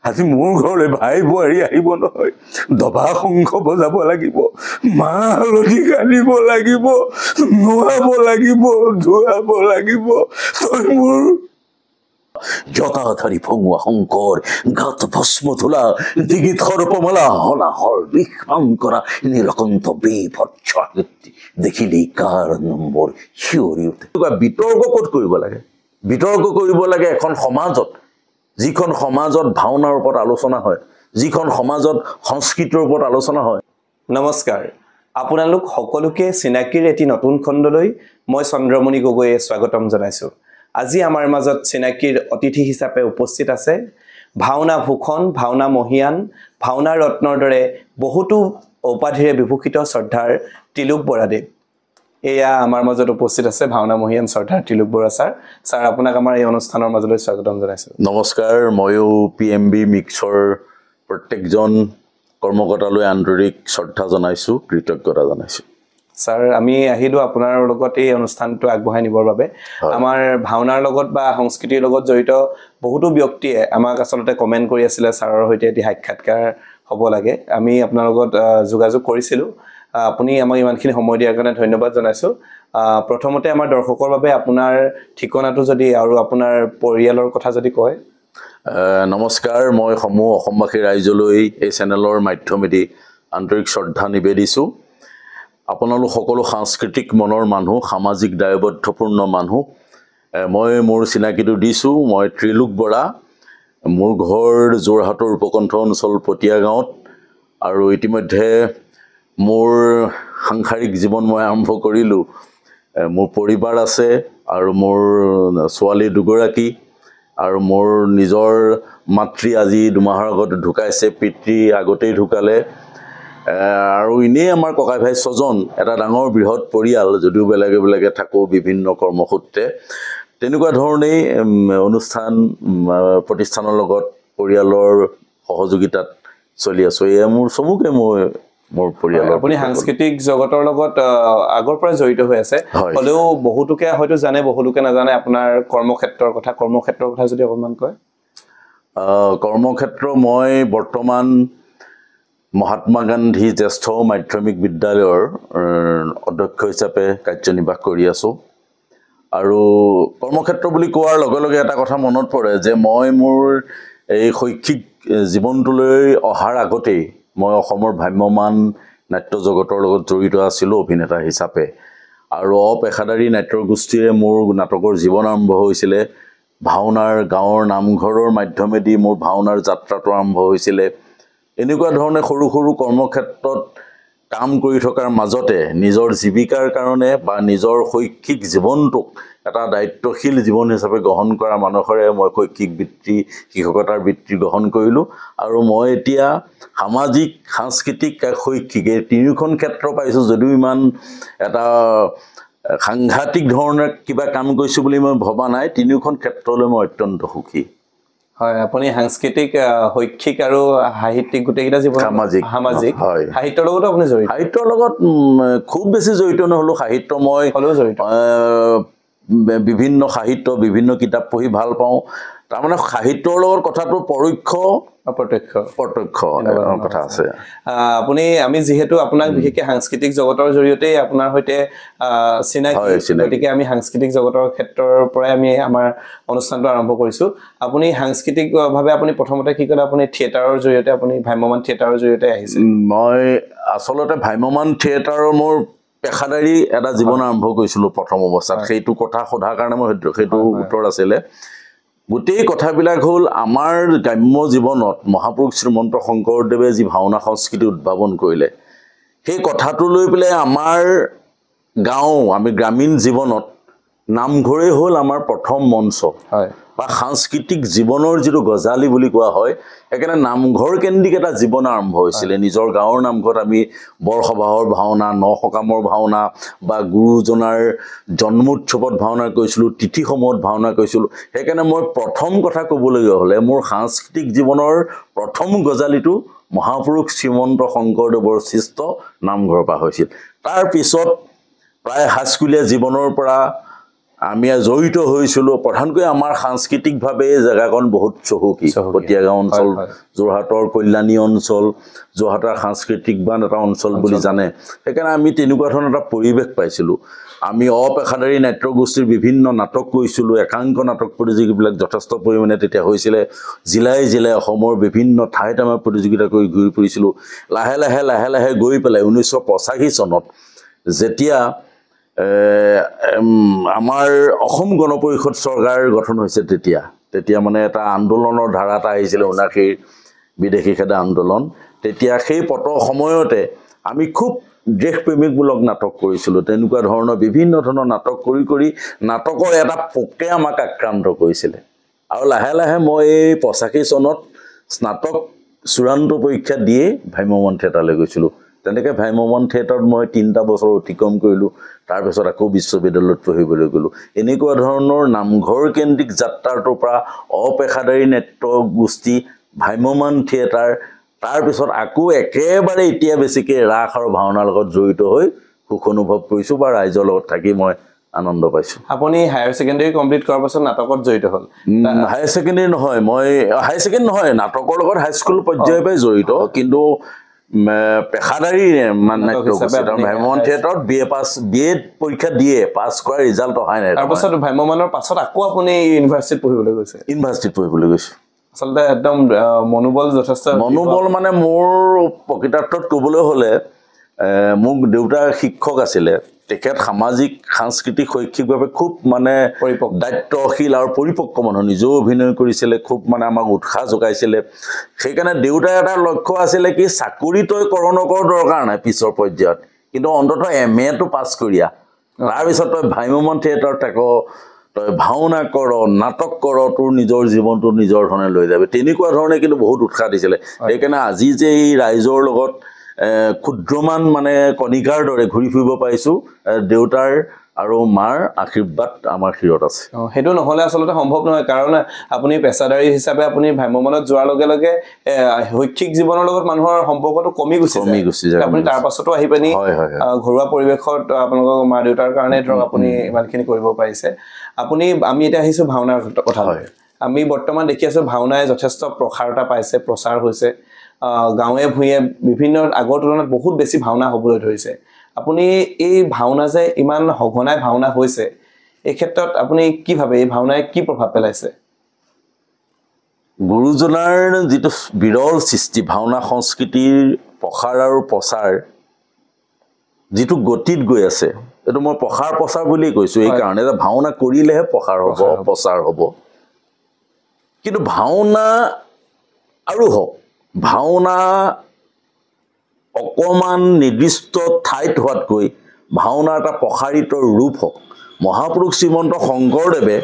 আজি মোৰ ঘৰলৈ ভাই বোৱাৰী আহিব নহয় দবা শংখ বজাব লাগিব মাহ হালধি কাঢ়িব লাগিব নোৱাব লাগিব ধুৱাব লাগিব তই মোৰ জটাধাৰী ভঙুৱা শংকৰ গাত ভস্ম ধোলা ডিঙিত সৰ্পমালা হলাহল বিষাং কৰা নীলকণ্ঠ বিভৎস দেখিলেই কাৰ নম্বৰ শিয়ৰি উঠে বিতৰ্ক ক'ত কৰিব লাগে বিতৰ্ক কৰিব লাগে এখন সমাজত যিখন সমাজত ভাওনাৰ ওপৰত আলোচনা হয় যিখন সমাজত সংস্কৃতিৰ ওপৰত আলোচনা হয় নমস্কাৰ আপোনালোক সকলোকে চিনাকিৰ এটি নতুন খণ্ডলৈ মই চন্দ্ৰমণি গগৈয়ে স্বাগতম জনাইছো আজি আমাৰ মাজত চিনাকিৰ অতিথি হিচাপে উপস্থিত আছে ভাওনা ভূষণ ভাওনা মহিয়ান ভাওনা ৰত্নৰ দৰে বহুতো উপাধিৰে বিভূষিত শ্ৰদ্ধাৰ তিলুক বৰাদেৱ এয়া আমাৰ মাজত উপস্থিত আছে ভাওনা মহিয়ান শ্ৰদ্ধাৰ তিলুক বৰা ছাৰ আপোনাক আমাৰ এই অনুষ্ঠানৰ মাজলৈ স্বাগতম জনাইছো নমস্কাৰ ময়ো পিএমবি মিক্সৰ প্ৰত্যেকজন কৰ্মকৰ্তালৈ আন্তৰিক শ্ৰদ্ধা জনাইছো কৃতজ্ঞতা জনাইছো ছাৰ আমি আহিলো আপোনাৰ লগত এই অনুষ্ঠানটো আগবঢ়াই নিবৰ বাবে আমাৰ ভাওনাৰ লগত বা সংস্কৃতিৰ লগত জড়িত বহুতো ব্যক্তিয়ে আমাক আচলতে কমেন্ট কৰি আছিল ছাৰৰ সৈতে এটি সাক্ষাৎকাৰ হ'ব লাগে আমি আপোনাৰ লগত যোগাযোগ কৰিছিলো আপুনি আমাক ইমানখিনি সময় দিয়াৰ কাৰণে ধন্যবাদ জনাইছো প্ৰথমতে আমাৰ দৰ্শকৰ বাবে আপোনাৰ ঠিকনাটো যদি আৰু আপোনাৰ পৰিয়ালৰ কথা যদি কয় নমস্কাৰ মই সমূহ অসমবাসী ৰাইজলৈ এই চেনেলৰ মাধ্যমেদি আন্তৰিক শ্ৰদ্ধা নিবেদিছো আপোনালোক সকলো সাংস্কৃতিক মনৰ মানুহ সামাজিক দায়বদ্ধপূৰ্ণ মানুহ মই মোৰ চিনাকিটো দিছো মই ত্ৰিলোক বৰা মোৰ ঘৰ যোৰহাটৰ উপকণ্ঠ অঞ্চল পটিয়া গাঁৱত আৰু ইতিমধ্যে মোৰ সাংসাৰিক জীৱন মই আৰম্ভ কৰিলোঁ মোৰ পৰিবাৰ আছে আৰু মোৰ ছোৱালী দুগৰাকী আৰু মোৰ নিজৰ মাতৃ আজি দুমাহৰ আগত ঢুকাইছে পিতৃ আগতেই ঢুকালে আৰু ইনেই আমাৰ ককাই ভাই ছজন এটা ডাঙৰ বৃহৎ পৰিয়াল যদিও বেলেগে বেলেগে থাকোঁ বিভিন্ন কৰ্মসূত্ৰে তেনেকুৱা ধৰণেই অনুষ্ঠান প্ৰতিষ্ঠানৰ লগত পৰিয়ালৰ সহযোগিতাত চলি আছোঁ এয়া মোৰ চমুকে মোৰ পৰিয়ালৰ আপুনি সাংস্কৃতিক জগতৰ লগত আগৰ পৰা জড়িত হৈ আছে হ'লেও বহুতোকে হয়তো জানে বহুলোকে নাজানে আপোনাৰ কৰ্মক্ষেত্ৰৰ কথা যদি অকণমান কয় কৰ্মক্ষেত্ৰ মই বৰ্তমান মহাত্মা গান্ধী জ্যেষ্ঠ মাধ্যমিক বিদ্যালয়ৰ অধ্যক্ষ হিচাপে কাৰ্যনিৰ্বাহ কৰি আছোঁ আৰু কৰ্মক্ষেত্ৰ বুলি কোৱাৰ লগে লগে এটা কথা মনত পৰে যে মই মোৰ এই শৈক্ষিক জীৱনটোলৈ অহাৰ আগতেই মই অসমৰ ভ্ৰাম্যমান নাট্য জগতৰ লগত জড়িত আছিলোঁ অভিনেতা হিচাপে আৰু অপেশাদাৰী নাট্যৰ গোষ্ঠীৰে মোৰ নাটকৰ জীৱন আৰম্ভ হৈছিলে ভাওনাৰ গাঁৱৰ নামঘৰৰ মাধ্যমেদি মোৰ ভাওনাৰ যাত্ৰাটো আৰম্ভ হৈছিলে এনেকুৱা ধৰণে সৰু সৰু কৰ্মক্ষেত্ৰত কাম কৰি থকাৰ মাজতে নিজৰ জীৱিকাৰ কাৰণে বা নিজৰ শৈক্ষিক জীৱনটোক এটা দায়িত্বশীল জীৱন হিচাপে গ্ৰহণ কৰা মানুহৰে মই শৈক্ষিক বৃত্তি শিক্ষকতাৰ বৃত্তি গ্ৰহণ কৰিলোঁ আৰু মই এতিয়া সামাজিক সাংস্কৃতিক শৈক্ষিক এই তিনিওখন ক্ষেত্ৰ পাইছোঁ যদিও ইমান এটা সাংঘাতিক ধৰণে কিবা কাম কৰিছোঁ বুলি মই ভবা নাই তিনিওখন ক্ষেত্ৰলৈ মই অত্যন্ত সুখী হয় আপুনি সাংস্কৃতিক শৈক্ষিক আৰু সাহিত্যিক গোটেইকেইটা জীৱন সামাজিক সাহিত্যৰ লগতো আপুনি জড়িত সাহিত্যৰ লগত খুব বেছি জড়িত নহ'লেও সাহিত্য মই জড়িত বিভিন্ন সাহিত্য বিভিন্ন কিতাপ পঢ়ি ভাল পাওঁ তাৰমানে সাহিত্যৰ লগত কথাটো পৰোক্ষ প্ৰত্যক্ষ কথা আছে আপুনি আমি যিহেতু আপোনাক বিশেষকৈ সাংস্কৃতিক জগতৰ জৰিয়তে আপোনাৰ সৈতে চিনাকি গতিকে আমি সাংস্কৃতিক জগতৰ ক্ষেত্ৰৰ পৰাই আমি আমাৰ অনুষ্ঠানটো আৰম্ভ কৰিছোঁ আপুনি সাংস্কৃতিকভাৱে আপুনি প্ৰথমতে কি ক'লে আপুনি থিয়েটাৰৰ জৰিয়তে আপুনি ভ্ৰাম্যমান থিয়েটাৰৰ জৰিয়তে আহিছে মই আচলতে ভ্ৰাম্যমান থিয়েটাৰৰ মোৰ পেশাদাৰী এটা জীৱন আৰম্ভ কৰিছিলোঁ প্ৰথম অৱস্থাত সেইটো কথা সোধাৰ কাৰণে মই সেইটো উত্তৰ আছিলে গোটেই কথাবিলাক হ'ল আমাৰ গ্ৰাম্য জীৱনত মহাপুৰুষ শ্ৰীমন্ত শংকৰদেৱে যি ভাওনা সংস্কৃতি উদ্ভাৱন কৰিলে সেই কথাটো লৈ পেলাই আমাৰ গাঁও আমি গ্ৰামীণ জীৱনত নামঘৰেই হ'ল আমাৰ প্ৰথম মঞ্চ বা সাংস্কৃতিক জীৱনৰ যিটো গজালি বুলি কোৱা হয় সেইকাৰণে নামঘৰ কেন্দ্ৰিক এটা জীৱন আৰম্ভ হৈছিলে নিজৰ গাঁৱৰ নামঘৰত আমি বৰসবাহৰ ভাওনা নসকামৰ ভাওনা বা গুৰুজনাৰ জন্মোৎসৱত ভাওনা কৰিছিলোঁ তিথিসমূহত ভাওনা কৰিছিলোঁ সেইকাৰণে মই প্ৰথম কথা ক'বলগীয়া হ'লে মোৰ সাংস্কৃতিক জীৱনৰ প্ৰথম গজালিটো মহাপুৰুষ শ্ৰীমন্ত শংকৰদেৱৰ সৃষ্ট নামঘৰৰ পৰা হৈছিল তাৰ পিছত প্ৰায় হাইস্কুলীয়া জীৱনৰ পৰা আমি জড়িত হৈছিলোঁ প্ৰধানকৈ আমাৰ সাংস্কৃতিকভাৱে জেগাকণ বহুত চহকী পটিয়াগাঁও অঞ্চল যোৰহাটৰ কল্যাণী অঞ্চল যোৰহাটৰ সাংস্কৃতিকবান এটা অঞ্চল বুলি জানে সেইকাৰণে আমি তেনেকুৱা ধৰণৰ এটা পৰিৱেশ পাইছিলোঁ আমি অপেশাদাৰী নাট্যগোষ্ঠীৰ বিভিন্ন নাটক কৰিছিলোঁ একাংক নাটক প্ৰতিযোগীবিলাক যথেষ্ট পৰিমাণে তেতিয়া হৈছিলে জিলাই জিলাই অসমৰ বিভিন্ন ঠাইত আমাৰ প্ৰতিযোগিতা কৰি ঘূৰি ফুৰিছিলোঁ লাহে লাহে লাহে লাহে গৈ পেলাই 1985 চনত যেতিয়া আমাৰ অসম গণ পৰিষদ চৰকাৰ গঠন হৈছে তেতিয়া মানে এটা আন্দোলনৰ ধাৰা এটা আহিছিল 79 বিদেশী খেদা আন্দোলন তেতিয়া সেই পটৰ সময়তে আমি খুব দেশপ্ৰেমিকমূলক নাটক কৰিছিলোঁ তেনেকুৱা ধৰণৰ বিভিন্ন ধৰণৰ নাটক কৰি নাটকৰ এটা পোকে আমাক আক্ৰান্ত কৰিছিলে আৰু লাহে লাহে মই 85 চনত স্নাতক চূড়ান্ত পৰীক্ষা দিয়ে ভ্ৰাম্যমাণ থিয়েটাৰলৈ গৈছিলোঁ তেনেকৈ ভ্ৰাম্যমাণ থিয়েটাৰত মই 3টা বছৰ অতিক্ৰম কৰিলোঁ তাৰপিছত আকৌ বিশ্ববিদ্যালয়ত পঢ়িবলৈ গ'লোঁ এনেকুৱা ধৰণৰ নামঘৰ কেন্দ্ৰিক যাত্ৰাটোৰ পৰা অপেশাদাৰী নাট্যগোষ্ঠী ভ্ৰাম্যমাণ থিয়েটাৰ তাৰপিছত আকৌ একেবাৰে এতিয়া বেছিকৈ ৰাস আৰু ভাওনাৰ লগত জড়িত হৈ সুখ অনুভৱ কৰিছোঁ বা ৰাইজৰ লগত থাকি মই আনন্দ পাইছোঁ আপুনি হায়াৰ ছেকেণ্ডাৰী কমপ্লিট কৰাৰ পাছত নাটকত জড়িত হ'ল হায়াৰ ছেকেণ্ডাৰী নহয় মই হায়াৰ ছেকেণ্ডাৰী নহয় নাটকৰ লগত হাইস্কুল পৰ্যায়ৰ পৰাই জড়িত কিন্তু পেশাদাৰী ভ্ৰাম্যমাণ থিয়েটাৰত BA পৰীক্ষা দিয়ে পাছ কৰা ৰিজাল্ট অহাই নাই তাৰপাছত ভ্ৰাম্যমাণৰ পাছত আকৌ আপুনি ইউনিভাৰ্চিটিত পঢ়িবলৈ গৈছে আচলতে একদম মনোবল যথেষ্ট মনোবল মানে মোৰ প্ৰকৃতাৰ্থত ক'বলৈ হ'লে মোক দেউতাৰ শিক্ষক আছিলে তেখেত সামাজিক সাংস্কৃতিক শৈক্ষিকভাৱে খুব মানে দায়িত্বশীল আৰু পৰিপক্ক মানুহ নিজেও অভিনয় কৰিছিলে খুব মানে আমাক উৎসাহ যোগাইছিলে সেইকাৰণে দেউতাৰ এটা লক্ষ্য আছিলে কি চাকৰি তই কৰ নকৰ দৰকাৰ নাই পিছৰ পৰ্যায়ত কিন্তু অন্ততঃ MA টো পাছ কৰিয়া তাৰপিছত তই ভ্ৰাম্যমাণ থিয়েটাৰত থাক তই ভাওনা কৰ নাটক কৰ তোৰ নিজৰ জীৱনটো নিজৰ ধৰণে লৈ যাবি তেনেকুৱা ধৰণে কিন্তু বহুত উৎসাহ দিছিলে সেইকাৰণে আজি যে এই ৰাইজৰ লগত ক্ষুদ্ৰমান মানে কণিকাৰ দৰে ঘূৰি ফুৰিব পাৰিছোঁ দেউতাৰ আৰু মাৰ আশীৰ্বাদ আমাৰ শিৰত আছে সেইটো নহ'লে আচলতে সম্ভৱ নহয় কাৰণ আপুনি পেছাদাৰী হিচাপে আপুনি ভ্ৰাম্যমাণত যোৱাৰ লগে লগে শৈক্ষিক জীৱনৰ লগত মানুহৰ সম্পৰ্কটো কমি গুচি যায় আপুনি তাৰ পাছতো আহি পানি ঘৰুৱা পৰিৱেশত আপোনালোকৰ মা দেউতাৰ কাৰণে ধৰক আপুনি ইমানখিনি কৰিব পাৰিছে আমি এতিয়া আহিছোঁ ভাওনাৰ কথালৈ আমি বৰ্তমান দেখি আছোঁ ভাওনাই যথেষ্ট প্ৰসাৰতা পাইছে প্ৰচাৰ হৈছে গাঁৱে ভূঞে বিভিন্ন আগৰ তুলনাত বহুত বেছি ভাওনা হ'বলৈ ধৰিছে আপুনি এই ভাওনা যে ইমান সঘনাই ভাওনা হৈছে এই ক্ষেত্ৰত আপুনি কি ভাবে এই ভাওনাই কি প্ৰভাৱ পেলাইছে গুৰুজনাৰ যিটো বিৰল সৃষ্টি ভাওনা সংস্কৃতিৰ প্ৰসাৰ আৰু প্ৰচাৰ যিটো গতিত গৈ আছে এইটো মই প্ৰসাৰ বুলি কৈছোঁ এই কাৰণে যে ভাওনা কৰিলেহে প্ৰসাৰ হ'ব প্ৰচাৰ হ'ব কিন্তু ভাওনা আৰু হওক ভাওনা অকমান নিৰ্দিষ্ট ঠাইত হোৱাতকৈ ভাওনা এটা প্ৰসাৰিত ৰূপ হওক মহাপুৰুষ শ্ৰীমন্ত শংকৰদেৱে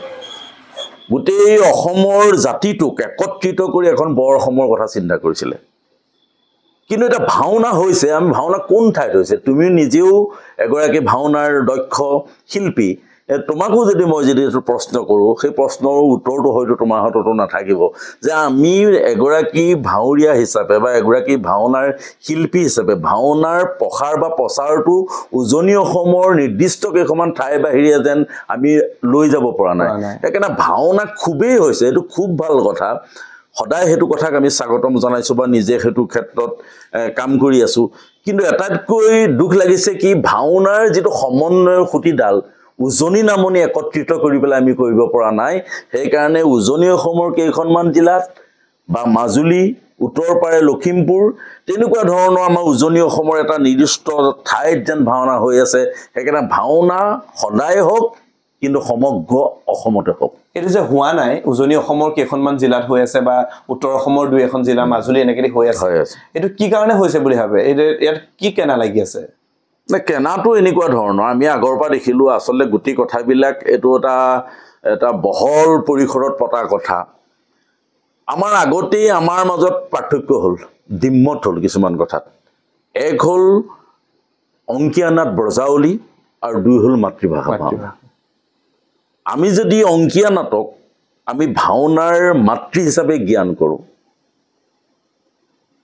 গোটেই অসমৰ জাতিটোক একত্ৰিত কৰি এখন বৰ অসমৰ কথা চিন্তা কৰিছিলে কিন্তু এটা ভাওনা হৈছে আমি ভাওনা কোন ঠাইত হৈছে তুমি নিজেও এগৰাকী ভাওনাৰ দক্ষ শিল্পী তোমাকো যদি মই প্ৰশ্ন কৰোঁ সেই প্ৰশ্নৰ উত্তৰটো হয়তো তোমাৰ হাততো নাথাকিব যে আমি এগৰাকী ভাওৰীয়া হিচাপে বা এগৰাকী ভাওনাৰ শিল্পী হিচাপে ভাওনাৰ প্ৰসাৰ বা প্ৰচাৰটো উজনি অসমৰ নিৰ্দিষ্ট কেইখনমান ঠাই বাহিৰে যেন আমি লৈ যাব পৰা নাই সেইকাৰণে ভাওনা খুবেই হৈছে এইটো খুব ভাল কথা সদায় সেইটো কথাক আমি স্বাগতম জনাইছোঁ বা নিজে সেইটো ক্ষেত্ৰত কাম কৰি আছোঁ কিন্তু এটাতকৈ দুখ লাগিছে কি ভাওনাৰ যিটো সমন্বয়ৰ খুঁটিডাল উজনি নামনি একত্ৰিত কৰি পেলাই আমি কৰিব পৰা নাই সেইকাৰণে উজনি অসমৰ কেইখনমান জিলাত বা মাজুলী উত্তৰ পাৰে লখিমপুৰ তেনেকুৱা ধৰণৰ আমাৰ উজনি অসমৰ এটা নিৰ্দিষ্ট ঠাইত যেন ভাওনা হৈ আছে সেইকাৰণে ভাওনা সদায় হওক কিন্তু সমগ্ৰ অসমতে হওক এইটো যে হোৱা নাই উজনি অসমৰ কেইখনমান জিলাত হৈ আছে বা উত্তৰ অসমৰ দুই এখন জিলা মাজুলী এনেকৈ হৈ আছে এইটো কি কাৰণে হৈছে বুলি ভাবে ইয়াত কি কেনা লাগি আছে কেনাটো এনেকুৱা ধৰণৰ আমি আগৰ পৰা দেখিলোঁ আচলতে গোটেই কথাবিলাক এইটো এটা বহল পৰিসৰত পতা কথা আমাৰ আগতেই আমাৰ মাজত পাৰ্থক্য হ'ল দ্বিমত হ'ল কিছুমান কথাত এক হ'ল অংকীয়া নাট ব্ৰজাৱলী আৰু দুই হ'ল মাতৃভাষা ভাওনা আমি যদি অংকীয়া নাটক আমি ভাওনাৰ মাতৃ হিচাপে জ্ঞান কৰোঁ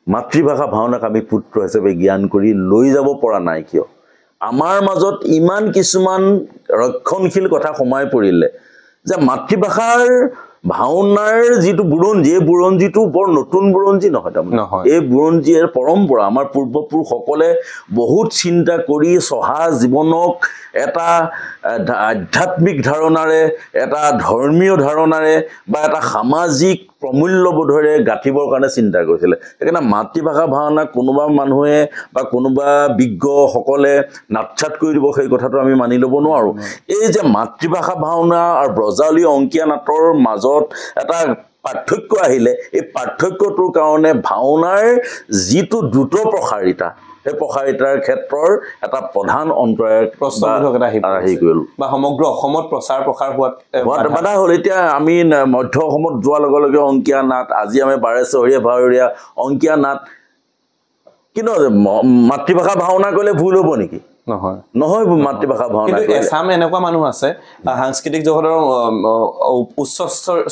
মাতৃভাষা ভাওনাক আমি পুত্ৰ হিচাপে জ্ঞান কৰি লৈ যাব পৰা নাই কিয় আমাৰ মাজত ইমান কিছুমান ৰক্ষণশীল কথা সোমাই পৰিলে যে মাতৃভাষাৰ ভাওনাৰ যিটো বুৰঞ্জী এই বুৰঞ্জীটো বৰ নতুন বুৰঞ্জী নহয় তাৰমানে এই বুৰঞ্জীৰ পৰম্পৰা আমাৰ পূৰ্বপুৰুষসকলে বহুত চিন্তা কৰি চহা জীৱনক এটা আধ্যাত্মিক ধাৰণাৰে এটা ধৰ্মীয় ধাৰণাৰে বা এটা সামাজিক প্ৰমূল্যবোধৰে গাঁঠিবৰ কাৰণে চিন্তা কৰিছিলে সেইকাৰণে মাতৃভাষা ভাওনা কোনোবা মানুহে বা কোনোবা বিজ্ঞসকলে নাটছাত কৰি দিব সেই কথাটো আমি মানি ল'ব নোৱাৰোঁ এই যে মাতৃভাষা ভাওনা আৰু ব্ৰজাৱলী অংকীয়া নাটৰ মাজত এটা পাৰ্থক্য আহিলে এই পাৰ্থক্যটোৰ কাৰণে ভাওনাৰ যিটো দ্ৰুত প্ৰসাৰিতা সেই প্ৰসাৰিতাৰ ক্ষেত্ৰৰ এটা প্ৰধান অন্তৰায় প্ৰশ্নবোধক এটা আহি গ'ল বা সমগ্ৰ অসমত প্ৰচাৰ প্ৰসাৰ হোৱাত বাধা হ'ল এতিয়া আমি মধ্য অসমত যোৱাৰ লগে লগে অংকীয়া নাট আজি আমি বাৰেচহৰীয়া ভাৱৰীয়া অংকীয়া নাট কিন্তু মাতৃভাষা ভাওনা কৰিলে ভুল হ'ব নেকি নহয় নহয় মাতৃভাষা ভাওনা কিন্তু এছাম এনেকুৱা মানুহ আছে সাংস্কৃতিক জগতৰ উচ্চ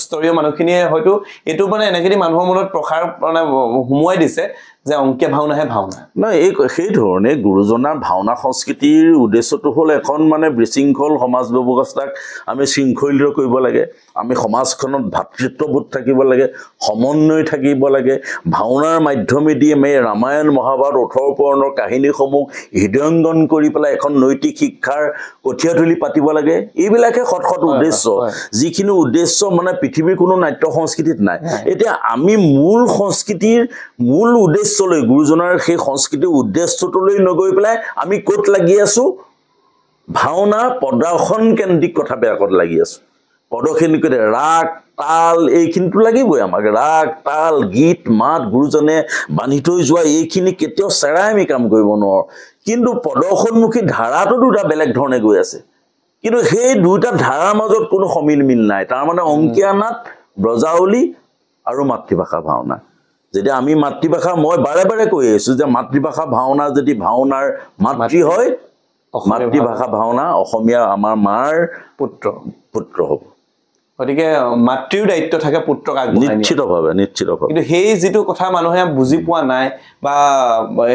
স্তৰীয় মানুহখিনিয়ে হয়তো এইটো মানে এনেখিনি মানুহৰ মনত প্ৰসাৰ মানে সোমোৱাই দিছে যে অংকীয়া ভাওনাহে ভাওনা নহয় এই সেই ধৰণে গুৰুজনাৰ ভাওনা সংস্কৃতিৰ উদ্দেশ্যটো হ'ল এখন মানে বিশৃংখল সমাজ ব্যৱস্থাক আমি শৃংখলিত কৰিব লাগে আমি সমাজখনত ভাতৃত্ববোধ থাকিব লাগে সমন্বয় থাকিব লাগে ভাওনাৰ মাধ্যমেদি আমি ৰামায়ণ মহাভাৰত 18 পুৰাণৰ কাহিনীসমূহ হৃদয়ংগন কৰি পেলাই এখন নৈতিক শিক্ষাৰ কঠীয়া তুলি পাতিব লাগে এইবিলাকে সৎ উদ্দেশ্য যিখিনি উদ্দেশ্য মানে পৃথিৱীৰ কোনো নাট্য সংস্কৃতিত নাই এতিয়া আমি মূল সংস্কৃতিৰ মূল উদ্দেশ্যলৈ গুৰুজনাৰ সেই সংস্কৃতিৰ উদ্দেশ্যটোলৈ নগৈ পেলাই আমি ক'ত লাগি আছো ভাওনা প্ৰদৰ্শন কেন্দ্ৰিক কথাবিলাকত লাগি আছো প্ৰদৰ্শন কৰি ৰাগ তাল এইখিনিতো লাগিবই আমাক ৰাগ তাল গীত মাত গুৰুজনে বান্ধি থৈ যোৱা এইখিনি কেতিয়াও চেৰাই আমি কাম কৰিব নোৱাৰোঁ কিন্তু প্ৰদৰ্শনমুখী ধাৰাটো দুটা বেলেগ ধৰণে গৈ আছে কিন্তু সেই দুটা ধাৰাৰ মাজত কোনো সমিল মিল নাই তাৰমানে অংকীয়া নাট ব্ৰজাৱলী আৰু মাতৃভাষা ভাওনা যেতিয়া আমি মাতৃভাষা মই বাৰে বাৰে কৈ আছো যে মাতৃভাষা ভাওনা যদি ভাওনাৰ মাতৃ হয় মাতৃভাষা ভাওনা অসমীয়া আমাৰ মাৰ পুত্ৰ হ'ব গতিকে মাতৃৰ দায়িত্ব থাকে পুত্ৰক আগবঢ়াই নিশ্চিতভাৱে কিন্তু সেই যিটো কথা মানুহে বুজি পোৱা নাই বা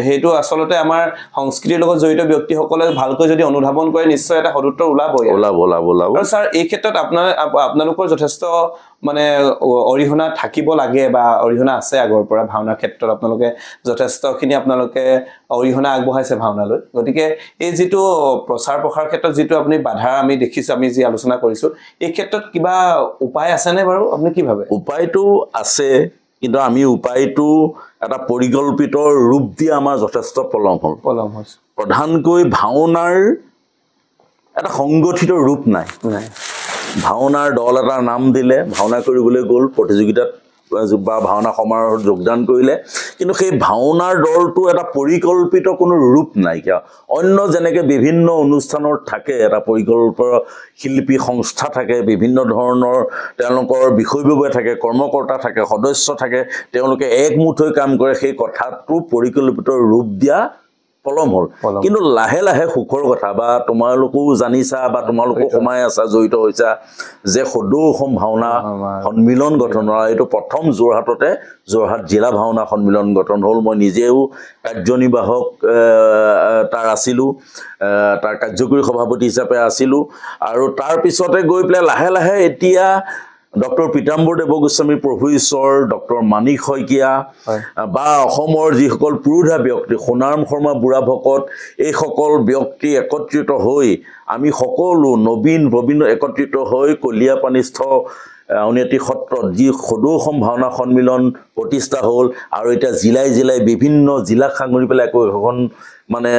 সেইটো আচলতে আমাৰ সংস্কৃতিৰ লগত জড়িত ব্যক্তিসকলে ভালকৈ যদি অনুধাৱন কৰে নিশ্চয় এটা সদুত্তৰ ওলাব আৰু ছাৰ এই ক্ষেত্ৰত আপোনালোকৰ যথেষ্ট মানে অৰিহণা থাকিব লাগে বা অৰিহণা আছে আগৰ পৰা ভাওনাৰ ক্ষেত্ৰত আপোনালোকে যথেষ্টখিনি আপোনালোকে অৰিহণা আগবঢ়াইছে ভাওনালৈ গতিকে এই যিটো প্ৰচাৰ প্ৰসাৰ ক্ষেত্ৰত যিটো আপুনি বাধা আমি দেখিছোঁ আমি যি আলোচনা কৰিছোঁ এই ক্ষেত্ৰত কিবা উপায় আছেনে বাৰু আপুনি কি ভাবে উপায়টো আছে কিন্তু আমি উপায়টো এটা পৰিকল্পিত ৰূপ দিয়া আমাৰ যথেষ্ট পলম হৈছে প্ৰধানকৈ ভাওনাৰ এটা সংগঠিত ৰূপ নাই ভাওনাৰ দল এটাৰ নাম দিলে ভাওনা কৰিবলৈ গ'ল প্ৰতিযোগিতাত বা ভাওনা সমাৰোহত যোগদান কৰিলে কিন্তু সেই ভাওনাৰ দলটো এটা পৰিকল্পিত কোনো ৰূপ নাইকিয়া অন্য যেনেকৈ বিভিন্ন অনুষ্ঠানত থাকে এটা পৰিকল্পিত শিল্পী সংস্থা থাকে বিভিন্ন ধৰণৰ তেওঁলোকৰ বিষয়ববীয়া থাকে কৰ্মকৰ্তা থাকে সদস্য থাকে তেওঁলোকে একমুঠ হৈ কাম কৰে সেই কথাটো পৰিকল্পিত ৰূপ দিয়া পলম হ'ল কিন্তু লাহে লাহে সুখৰ কথা বা তোমালোকেও জানিছা বা তোমালোকেও সোমাই আছা জড়িত হৈছা যে সদৌ অসম ভাওনা সন্মিলন গঠন এইটো প্ৰথম যোৰহাটতে যোৰহাট জিলা ভাওনা সন্মিলন গঠন হ'ল মই নিজেও কাৰ্যনিৰ্বাহক তাৰ আছিলোঁ তাৰ কাৰ্যকৰী সভাপতি হিচাপে আছিলোঁ আৰু তাৰ পিছতে গৈ পেলাই লাহে লাহে এতিয়া ডক্টৰ পীতাম্বৰ দেৱগোস্বামী প্ৰভু ঈশ্বৰ ডক্টৰ মানিক শইকীয়া বা অসমৰ যিসকল পুৰোধা ব্যক্তি সোণাৰাম শৰ্মা বুঢ়া ভকত এইসকল ব্যক্তি একত্ৰিত হৈ আমি সকলো নবীন প্ৰবীণ একত্ৰিত হৈ কলীয়াপানীস্থ আউনীআটী সত্ৰত যি সদৌ অসম ভাওনা সন্মিলন প্ৰতিষ্ঠা হ'ল আৰু এতিয়া জিলাই বিভিন্ন জিলাক সাঙুৰি পেলাই এখন মানে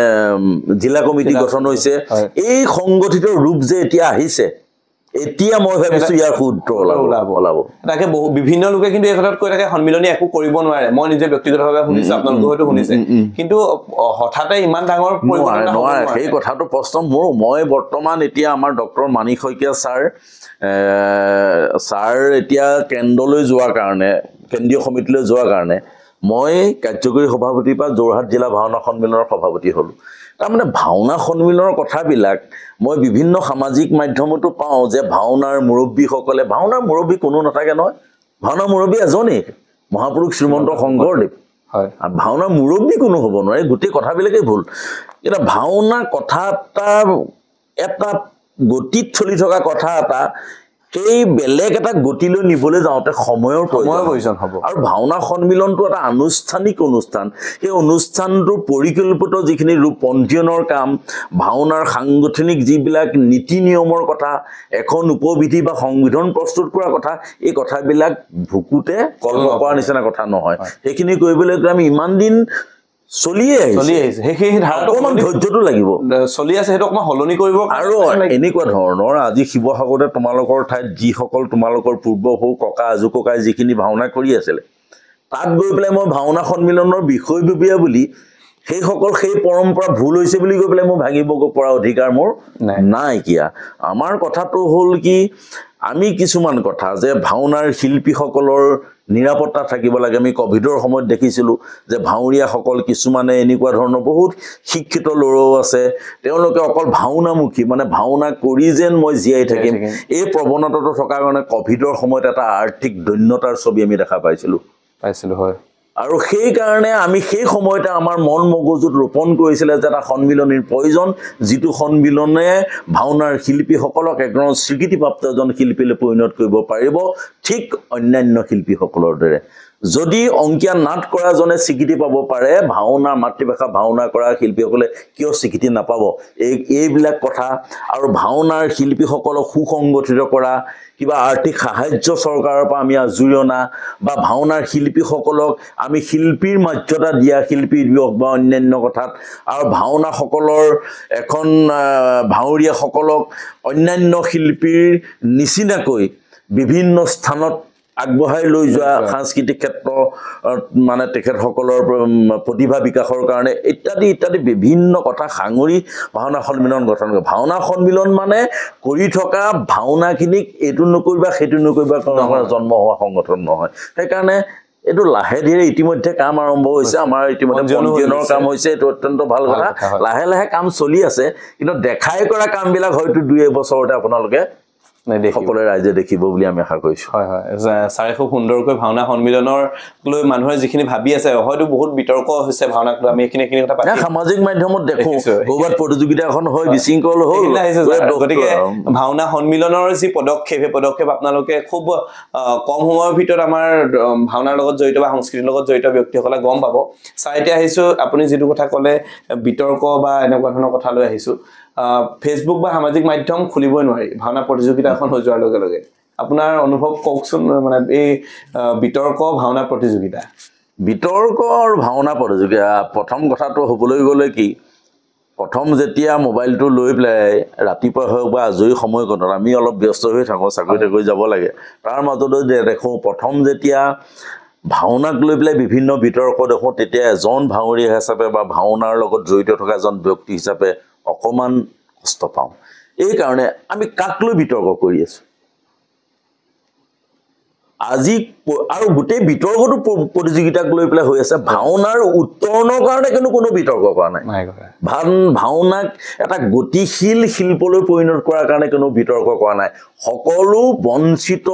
জিলা কমিটি গঠন হৈছে এই সংগঠিত ৰূপ যে এতিয়া আহিছে এতিয়া মই ভাবিছো ইয়াৰ সূত্ৰ ওলাব তাকে বিভিন্ন লোকে কিন্তু এই কথাত কৈ থাকে সন্মিলনী একো কৰিব নোৱাৰে মই নিজে ব্যক্তিগতভাৱে শুনিছো আপোনালোকে হয়তো শুনিছে কিন্তু হঠাতে ইমান ডাঙৰ নোৱাৰে সেই কথাটো প্ৰশ্ন মই বৰ্তমান এতিয়া আমাৰ ডক্টৰ মানিক শইকীয়া ছাৰ এতিয়া কেন্দ্ৰলৈ যোৱাৰ কাৰণে কেন্দ্ৰীয় সমিতিলৈ যোৱাৰ কাৰণে মই কাৰ্যকৰী সভাপতিৰ পৰা যোৰহাট জিলা ভাওনা সন্মিলনৰ সভাপতি হ'লোঁ তাৰমানে ভাওনা সন্মিলনৰ কথাবিলাক মই বিভিন্ন সামাজিক মাধ্যমতো পাওঁ যে ভাওনাৰ মুৰব্বীসকলে ভাওনাৰ মুৰব্বী কোনো নাথাকে নহয় ভাওনাৰ মুৰব্বী এজনেই মহাপুৰুষ শ্ৰীমন্ত শংকৰদেৱ হয় ভাওনা মুৰব্বী কোনো হ'ব নোৱাৰে গোটেই কথাবিলাকেই ভুল এটা ভাওনা কথা এটা গতিত চলি থকা কথা এটা সেই বেলেগ এটা গতিলৈ নিবলৈ যাওঁতে সময়ৰ প্ৰয়োজন হ'ব আৰু ভাওনা সন্মিলনটো এটা আনুষ্ঠানিক অনুষ্ঠান এই অনুষ্ঠানটোৰ পৰিকল্পিত যিখিনি ৰূপ পঞ্জীয়নৰ কাম ভাওনাৰ সাংগঠনিক যিবিলাক নীতি নিয়মৰ কথা এখন উপবিধি বা সংবিধান প্ৰস্তুত কৰা কথা এই কথাবিলাক ভুকুতে কল্প কৰাৰ নিচিনা কথা নহয় সেইখিনি কৰিবলৈ আমি ইমান দিন চলিয়ে আহিছে সেই ধাৰাটো ধৈৰ্যটো লাগিব চলি আছে সেইটো অকণমান সলনি কৰিব আৰু এনেকুৱা ধৰণৰ আজি শিৱসাগৰতে তোমালোকৰ ঠাইত যিসকল তোমালোকৰ পূৰ্বসৌ ককা আজু ককাই যিখিনি ভাওনা কৰি আছিলে তাত গৈ পেলাই মই ভাওনা সন্মিলনৰ বিষয়ববীয়া বুলি সেইসকল সেই পৰম্পৰা ভুল হৈছে বুলি গৈ পেলাই মই ভাঙিব পৰা অধিকাৰ মোৰ নাইকিয়া আমাৰ কথাটো হ'ল কি আমি কিছুমান কথা যে ভাওনাৰ শিল্পীসকলৰ নিৰাপত্তা থাকিব লাগে আমি কোভিডৰ সময়ত দেখিছিলোঁ যে ভাওৰীয়াসকল কিছুমানে এনেকুৱা ধৰণৰ বহুত শিক্ষিত ল'ৰাও আছে তেওঁলোকে অকল ভাওনামুখী মানে ভাওনা কৰি যেন মই জীয়াই থাকিম এই প্ৰৱণতাটো থকাৰ কাৰণে কোভিডৰ সময়ত এটা আৰ্থিক দৈন্যতাৰ ছবি আমি দেখা পাইছিলোঁ হয় আৰু সেই কাৰণে আমি সেই সময়তে আমাৰ মন মগজুত ৰোপণ কৰিছিলে যে এটা সন্মিলনীৰ প্ৰয়োজন যিটো সন্মিলনে ভাওনাৰ শিল্পীসকলক একদম স্বীকৃতিপ্ৰাপ্ত এজন শিল্পীলৈ পৰিণত কৰিব পাৰিব ঠিক অন্যান্য শিল্পীসকলৰ দৰে যদি অংকীয়া নাট কৰাজনে স্বীকৃতি পাব পাৰে ভাওনা মাতৃভাষা ভাওনা কৰা শিল্পীসকলে কিয় স্বীকৃতি নাপাব এইবিলাক কথা আৰু ভাওনাৰ শিল্পীসকলক সুসংগঠিত কৰা কিবা আৰ্থিক সাহায্য চৰকাৰৰ পৰা আমি আজৰি অনা বা ভাওনাৰ শিল্পীসকলক আমি শিল্পীৰ মৰ্যাদা দিয়া শিল্পী দিৱস বা অন্যান্য কথাত আৰু ভাওনাসকলৰ এখন ভাওৰীয়াসকলক অন্যান্য শিল্পীৰ নিচিনাকৈ বিভিন্ন স্থানত আগবঢ়াই লৈ যোৱা সাংস্কৃতিক ক্ষেত্ৰ মানে তেখেতসকলৰ প্ৰতিভা বিকাশৰ কাৰণে ইত্যাদি ইত্যাদি বিভিন্ন কথা সাঙুৰি ভাওনা সন্মিলন গঠন কৰে ভাওনা সন্মিলন মানে কৰি থকা ভাওনাখিনিক এইটো নকৰিবা সেইটো নকৰিবা জন্ম হোৱা সংগঠন নহয় সেইকাৰণে এইটো লাহে ধীৰে ইতিমধ্যে কাম আৰম্ভ হৈছে আমাৰ ইতিমধ্যে পঞ্জীয়নৰ কাম হৈছে এইটো অত্যন্ত ভাল কথা লাহে লাহে কাম চলি আছে কিন্তু দেখাই কৰা কামবিলাক হয়তো 2 বছৰতে আপোনালোকে সকলোৱে ৰাইজে দেখিব বুলি আমি আশা কৰিছোঁ হয় হয় ছাৰে খুব সুন্দৰকৈ ভাওনা সন্মিলনৰ লৈ মানুহে যিখিনি ভাবি আছে হয়তো বহুত বিতৰ্ক হৈছে ভাওনাক লৈ আমি এইখিনি কথা পাতি সামাজিক মাধ্যমত দেখোঁ ক'ৰবাত প্ৰতিযোগিতা এখন হয় বিশৃংখল হ'ল গতিকে ভাওনা সন্মিলনৰ যি পদক্ষেপ সেই পদক্ষেপ আপোনালোকে খুব কম সময়ৰ ভিতৰত আমাৰ ভাওনাৰ লগত জড়িত বা সংস্কৃতিৰ লগত জড়িত ব্যক্তিসকলে গম পাব ছাৰ এতিয়া আহিছোঁ আপুনি যিটো কথা ক'লে বিতৰ্ক বা এনেকুৱা ধৰণৰ কথা লৈ আহিছোঁ ফেচবুক বা সামাজিক মাধ্যম খুলিবই নোৱাৰি ভাওনা প্ৰতিযোগিতা এখন হৈ যোৱাৰ লগে লগে আপোনাৰ অনুভৱ কওকচোন মানে এই বিতৰ্ক ভাওনা প্ৰতিযোগিতা বিতৰ্ক আৰু ভাওনা প্ৰতিযোগিতা প্ৰথম কথাটো হ'বলৈ গ'লে কি প্ৰথম যেতিয়া মোবাইলটো লৈ পেলাই ৰাতিপুৱা হওক বা আজৰি সময়কণত আমি অলপ ব্যস্ত হৈ থাকোঁ চাকৰি তাকৰি যাব লাগে তাৰ মাজতো দেখোঁ প্ৰথম যেতিয়া ভাওনাক লৈ পেলাই বিভিন্ন বিতৰ্ক দেখোঁ তেতিয়া এজন ভাওৰীয়া হিচাপে বা ভাওনাৰ লগত জড়িত থকা এজন ব্যক্তি হিচাপে অকণমান কষ্ট পাওঁ এই কাৰণে আমি কাক লৈ বিতৰ্ক কৰি আছোঁ আজি আৰু গোটেই বিতৰ্কটো প্ৰতিযোগিতাক লৈ পেলাই হৈ আছে ভাওনাৰ উত্তৰণৰ কাৰণে কিন্তু কোনো বিতৰ্ক কৰা নাই ভাওনাক এটা গতিশীল শিল্পলৈ পৰিণত কৰাৰ কাৰণে কোনো বিতৰ্ক কৰা নাই সকলো বঞ্চিত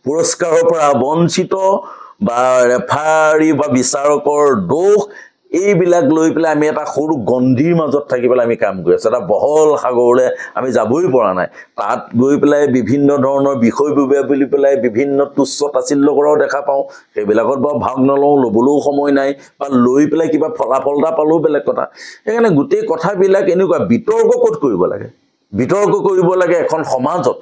পুৰস্কাৰৰ পৰা বঞ্চিত বা ৰেফাৰী বা বিচাৰকৰ দোষ এইবিলাক লৈ পেলাই আমি এটা সৰু গণ্ডিৰ মাজত থাকি পেলাই আমি কাম কৰি আছোঁ এটা বহল সাগৰলৈ আমি যাবই পৰা নাই তাত গৈ পেলাই বিভিন্ন ধৰণৰ বিষয়ববীয়া বুলি পেলাই বিভিন্ন তুচ্ছ তাচ্ছিল্য কৰাও দেখা পাওঁ সেইবিলাকত বাৰু ভাগ নলওঁ ল'বলৈও সময় নাই বা লৈ পেলাই কিবা ফলাফল এটা পালেও বেলেগ কথা সেইকাৰণে গোটেই কথাবিলাক এনেকুৱা বিতৰ্ক ক'ত কৰিব লাগে বিতৰ্ক কৰিব লাগে এখন সমাজত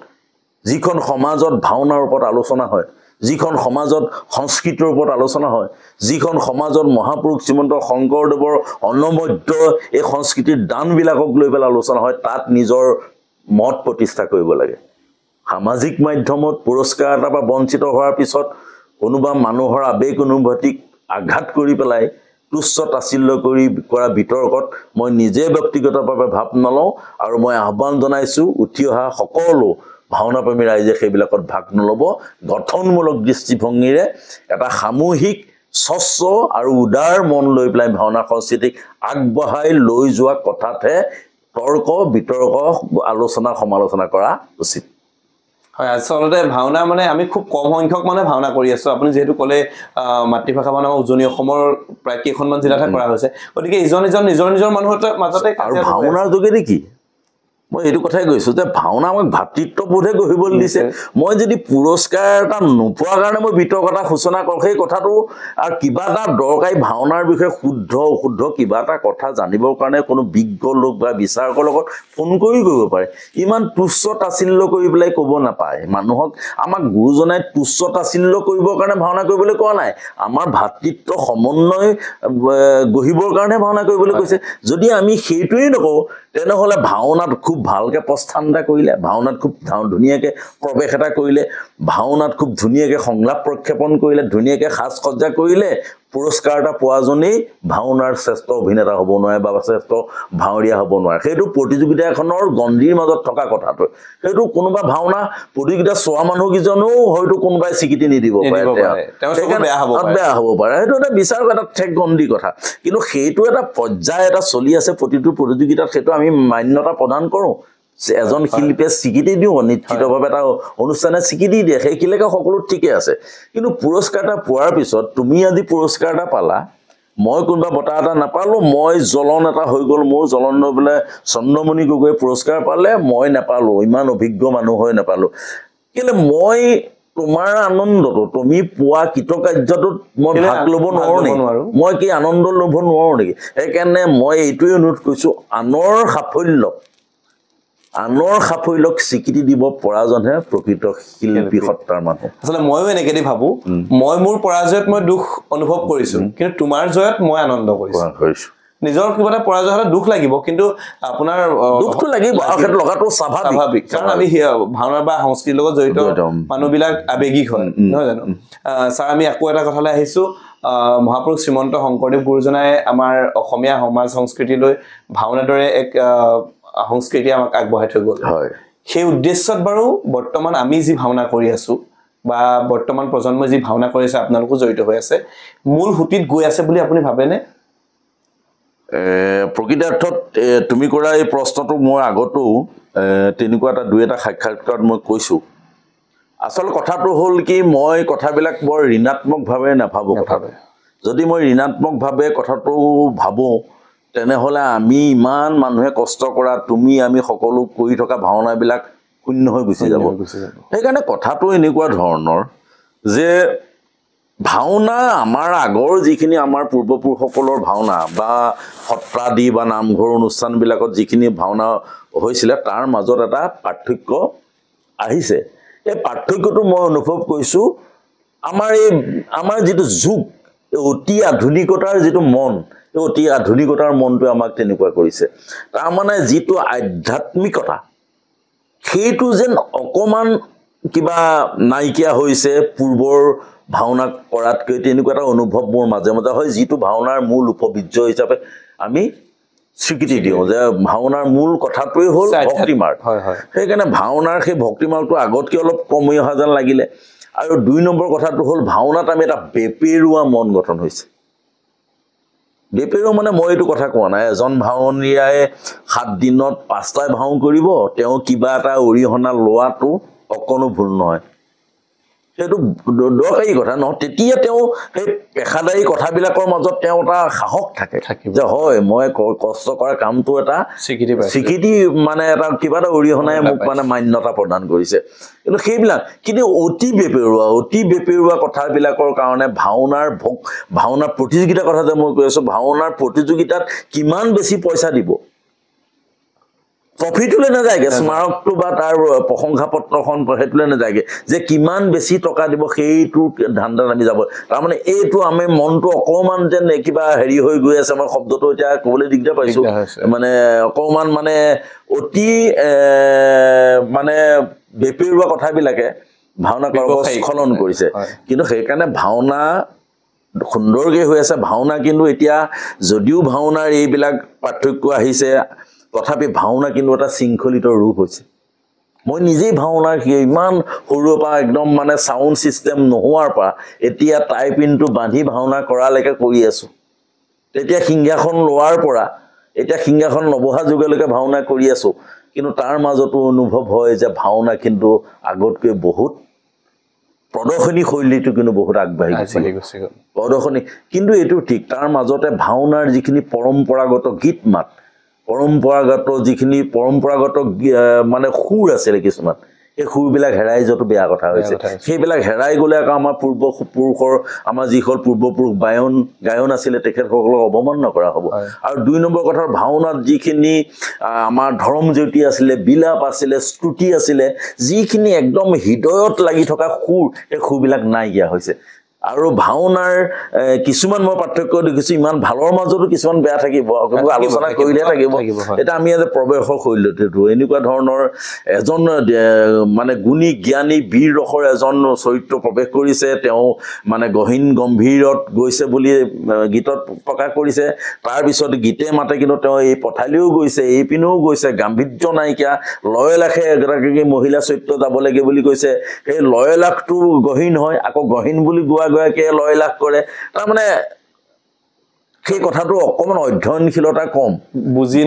যিখন সমাজত ভাওনাৰ ওপৰত আলোচনা হয় যিখন সমাজত সংস্কৃতিৰ ওপৰত আলোচনা হয় যিখন সমাজত মহাপুৰুষ শ্ৰীমন্ত শংকৰদেৱৰ অনবদ্য এই সংস্কৃতিৰ দানবিলাকক লৈ পেলাই আলোচনা হয় তাত নিজৰ মত প্ৰতিষ্ঠা কৰিব লাগে সামাজিক মাধ্যমত পুৰস্কাৰ এটা বা বঞ্চিত হোৱাৰ পিছত কোনোবা মানুহৰ আবেগ অনুভূতিক আঘাত কৰি পেলাই তুচ্ছ তাচ্ছিল্য কৰি কৰা বিতৰ্কত মই নিজে ব্যক্তিগতভাৱে ভাৱ নলওঁ আৰু মই আহ্বান জনাইছোঁ উঠি অহা সকলো ভাওনাপ্ৰেমী ৰাইজে সেইবিলাকত ভাগ নল'ব গঠনমূলক দৃষ্টিভংগীৰে এটা সামূহিক স্বচ্ছ আৰু উদাৰ মন লৈ পেলাই ভাওনা সংস্কৃতিক আগবঢ়াই লৈ যোৱা কথাতহে তৰ্ক বিতৰ্ক আলোচনা সমালোচনা কৰা উচিত হয় আচলতে ভাওনা মানে আমি খুব কম সংখ্যক মানে ভাওনা কৰি আছো আপুনি যেহেতু ক'লে মাতৃভাষা ভাওনা উজনি অসমৰ প্ৰায় কেইখনমান জিলাতহে কৰা হৈছে গতিকে ইজন নিজৰ নিজৰ মানুহৰ মাজতে আৰু ভাওনাৰ যোগেদি কি মই এইটো কথাই কৈছো যে ভাওনা আমাক ভাতৃত্ববোধে গঢ়িবলৈ দিছে মই যদি পুৰস্কাৰ এটা নোপোৱাৰ কাৰণে মই বিতৰ্কতা সূচনা কৰোঁ সেই কথাটো আৰু কিবা এটা দৰকাৰী ভাওনাৰ বিষয়ে শুদ্ধ অশুদ্ধ কিবা এটা কথা জানিবৰ কাৰণে কোনো বিজ্ঞ লোক বা বিচাৰকৰ লগত ফোন কৰি কৰিব পাৰে ইমান তুচ্ছ তাচ্ছিল্য কৰি পেলাই ক'ব নাপায় মানুহক আমাক গুৰুজনাই তুচ্ছ তাচ্ছিল্য কৰিবৰ কাৰণে ভাওনা কৰিবলৈ কোৱা নাই আমাৰ ভাতৃত্ব সমন্বয় গঢ়িবৰ কাৰণে ভাওনা কৰিবলৈ কৈছে যদি আমি সেইটোৱেই নকওঁ তেনেহ'লে ভাওনাত খুব ভালকে প্ৰস্থান এটা কৰিলে ভাওনাত খুব ধুনীয়াকে প্ৰৱেশ এটা কৰিলে ভাওনাত খুব ধুনীয়াকে সংলাপ প্ৰক্ষেপণ কৰিলে ধুনীয়াকে সাজ সজ্জা কৰিলে পুৰস্কাৰ এটা পোৱাজনেই ভাওনাৰ শ্ৰেষ্ঠ অভিনেতা হ'ব নোৱাৰে বা শ্ৰেষ্ঠ ভাওৰীয়া হ'ব নোৱাৰে সেইটো প্ৰতিযোগিতা এখনৰ গণ্ডিৰ মাজত থকা কথাটো সেইটো কোনোবা ভাওনা প্ৰতিযোগিতা চোৱা মানুহকেইজনেও হয়তো কোনোবাই স্বীকৃতি নিদিব পাৰে বেয়া হ'ব পাৰে সেইটো এটা বিচাৰ এটা ঠেক গণ্ডি কথা কিন্তু সেইটো এটা পৰ্যায় এটা চলি আছে প্ৰতিটো প্ৰতিযোগিতাত সেইটো আমি মান্যতা প্ৰদান কৰোঁ এজন শিল্পীয়ে স্বীকৃতি দিওঁ নিশ্চিতভাৱে এটা অনুষ্ঠানে স্বীকৃতি দিয়ে সেইখিনিলৈকে সকলো ঠিকে আছে কিন্তু পুৰস্কাৰ এটা পোৱাৰ পিছত তুমি আজি পুৰস্কাৰ এটা পালা মই কোনোবা বঁটা এটা নাপালো মই জ্বলন এটা হৈ গ'ল মোৰ জ্বলন লৈ পেলাই চন্দ্ৰমণি গগৈয়ে পুৰস্কাৰ পালে মই নাপালো ইমান অভিজ্ঞ মানুহ হৈ নাপালো কিন্তু মই তোমাৰ আনন্দটো তুমি পোৱা কৃতকাৰ্যটোত মই ভাগ ল'ব নোৱাৰো নেকি মই কি আনন্দ ল'ব নোৱাৰো নেকি সেইকাৰণে মই এইটোৱে অনুৰোধ কৰিছো আনৰ সাফল্যক স্বীকৃতি দিব পৰাজনহে প্ৰকৃত শিল্পী সত্তাৰ মানুহ আচলতে ময়ো এনেকে দি ভাবো মই মোৰ পৰাজয়ত মই দুখ অনুভৱ কৰিছো কিন্তু তোমাৰ জয়ত মই আনন্দ কৰিছো নিজৰ কিবা এটা পৰাজয় হ'লে দুখ লাগিব কিন্তু আপোনাৰ দুখটো লাগিব আৰু সেইটো লগাটো স্বাভাৱিক কাৰণ আমি ভাওনাৰ বা সংস্কৃতিৰ লগত জড়িত মানুহবিলাক আৱেগিক হয় নহয় জানো ছাৰ আমি আকৌ এটা কথালৈ আহিছো মহাপুৰুষ শ্ৰীমন্ত শংকৰদেৱ গুৰুজনাই আমাৰ অসমীয়া সমাজ সংস্কৃতিলৈ ভাওনাৰ দৰে এক সংস্কৃতি আমাক আগবঢ়াই থৈ গ'ল সেই উদ্দেশ্যত বাৰু বৰ্তমান আমি যি ভাওনা কৰি আছো বা বৰ্তমান প্ৰজন্মই যি ভাওনা কৰি আছে আপোনালোকো জড়িত হৈ আছে মূল সুতিত গৈ আছে বুলি আপুনি ভাবেনে প্ৰকৃতাৰ্থত তুমি কৰা এই প্ৰশ্নটো মই আগতো তেনেকুৱা এটা দুই এটা সাক্ষাৎকাৰত মই কৈছোঁ আচল কথাটো হ'ল কি মই কথাবিলাক বৰ ঋণাত্মকভাৱে নাভাবোঁ কথাটো যদি মই ঋণাত্মকভাৱে কথাটো ভাবোঁ তেনেহ'লে আমি ইমান মানুহে কষ্ট কৰা তুমি আমি সকলো কৰি থকা ভাওনাবিলাক শূন্য হৈ গুচি যাব সেইকাৰণে কথাটো এনেকুৱা ধৰণৰ যে ভাওনা আমাৰ আগৰ যিখিনি আমাৰ পূৰ্বপুৰুষসকলৰ ভাওনা বা সত্ৰাদি বা নামঘৰ অনুষ্ঠানবিলাকত যিখিনি ভাওনা হৈছিলে তাৰ মাজত এটা পাৰ্থক্য আহিছে এই পাৰ্থক্যটো মই অনুভৱ কৰিছোঁ আমাৰ যিটো যুগ অতি আধুনিকতাৰ যিটো মন অতি আধুনিকতাৰ মনটোৱে আমাক তেনেকুৱা কৰিছে তাৰমানে যিটো আধ্যাত্মিকতা সেইটো যেন অকণমান কিবা নাইকিয়া হৈছে পূৰ্বৰ ভাওনা কৰাতকৈ তেনেকুৱা এটা অনুভৱ মোৰ মাজে মাজে হয় যিটো ভাওনাৰ মূল উপবীৰ্য হিচাপে আমি স্বীকৃতি দিওঁ যে ভাওনাৰ মূল কথাটোৱেই হ'ল ভক্তিমাৰ্গ সেইকাৰণে ভাওনাৰ সেই ভক্তিমাৰ্গটো আগতকৈ অলপ কমি অহা যেন লাগিলে আৰু দুই নম্বৰ কথাটো হ'ল ভাওনাত আমি এটা বেপেৰুৱা মন গঠন হৈছে বেপেৰুৱা মানে মই এইটো কথা কোৱা নাই এজন ভাওনীয়াই 7 দিনত 5টাই ভাও কৰিব তেওঁ কিবা এটা অৰিহণা লোৱাটো অকণো ভুল নহয় সেইটো দৰকাৰী কথা নহয় তেতিয়া তেওঁ সেই পেশাদাৰী কথাবিলাকৰ মাজত তেওঁ এটা সাহস থাকে যে হয় মই কষ্ট কৰা কামটো এটা স্বীকৃতি মানে এটা কিবা এটা অৰিহণাই মোক মানে মান্যতা প্ৰদান কৰিছে কিন্তু সেইবিলাক কিন্তু অতি বেপেৰুৱা কথাবিলাকৰ কাৰণে ভাওনাৰ প্ৰতিযোগিতাৰ কথা যে মই কৈ আছোঁ ভাওনাৰ প্ৰতিযোগিতাত কিমান বেছি পইচা দিব প্ৰফিটলৈ নাযায়গে স্মাৰকটো বা তাৰ প্ৰশংসা পত্ৰখন সেইটোলৈ নাযায়গে যে কিমান বেছি টকা দিব সেইটো ধান্দাত আমি যাব তাৰমানে এইটো আমি মনটো অকণমান যেন কিবা হেৰি হৈ গৈ আছে আমাৰ শব্দটো এতিয়া ক'বলৈ দিগদাৰ পাইছোঁ মানে অকণমান মানে অতি মানে বেপেৰুৱা কথাবিলাকে ভাওনা স্খলন কৰিছে কিন্তু সেইকাৰণে ভাওনা সুন্দৰকৈ হৈ আছে ভাওনা কিন্তু এতিয়া যদিও ভাওনাৰ এইবিলাক পাৰ্থক্য আহিছে তথাপি ভাওনা কিন্তু এটা শৃংখলিত ৰূপ হৈছে মই নিজেই ভাওনাৰ ইমান সৰুৰ পৰা একদম মানে সাউণ্ড সিস্টেম নোহোৱাৰ পৰা এতিয়া টাইপ ইনটো বান্ধি ভাওনা কৰালৈকে কৰি আছোঁ তেতিয়া সিংহাসন লোৱাৰ পৰা এতিয়া সিংহাসন নবহা যুগলৈকে ভাওনা কৰি আছোঁ কিন্তু তাৰ মাজতো অনুভৱ হয় যে ভাওনা কিন্তু আগতকৈ বহুত প্ৰদৰ্শনী শৈলীটো কিন্তু বহুত আগবাঢ়ি গৈছে প্ৰদৰ্শনী কিন্তু এইটো ঠিক তাৰ মাজতে ভাওনাৰ যিখিনি পৰম্পৰাগত গীত মাত পৰম্পৰাগত যিখিনি পৰম্পৰাগত মানে সুৰ আছিলে কিছুমান এই সুৰবিলাক হেৰাই যোৱাটো বেয়া কথা হৈছে সেইবিলাক হেৰাই গ'লে আকৌ আমাৰ পূৰ্বপুৰুষৰ আমাৰ যিসকল পূৰ্বপুৰুষ গায়ন আছিলে তেখেতসকলক অৱমাননা কৰা হ'ব আৰু 2 নম্বৰ কথাৰ ভাওনাত যিখিনি আমাৰ ধৰ্ম জ্যোতি আছিলে বিলাপ আছিলে স্তুতি আছিলে যিখিনি একদম হৃদয়ত লাগি থকা সুৰ এই সুৰবিলাক নাইকিয়া হৈছে আৰু ভাওনাৰ কিছুমান মই পাৰ্থক্য দেখিছো ইমান ভালৰ মাজতো কিছুমান বেয়া থাকিব আলোচনা কৰিলে থাকিব এটা আমি আজি প্ৰৱেশৰ শৈলীটো এনেকুৱা ধৰণৰ এজন মানে গুণী জ্ঞানী বীৰ ৰসৰ এজন চৰিত্ৰ প্ৰৱেশ কৰিছে তেওঁ মানে গহীন গম্ভীৰত গৈছে বুলি গীতত প্ৰকাশ কৰিছে তাৰ পিছত গীতে মাতে কিন্তু তেওঁ এই পথালিও গৈছে এই পিনেও গৈছে গাম্ভীৰ্য নাইকিয়া লয় লাখে এগৰাকী মহিলা চৰিত্ৰ যাব লাগে বুলি কৈছে সেই লয় লাখটো গহীন হয় আকৌ গহীন বুলি গোৱা গৰাকীয়ে লয় লাখ কৰে তাৰ মানে সেই কথাটো অকমান অধ্যয়নশীলতা কম বুজি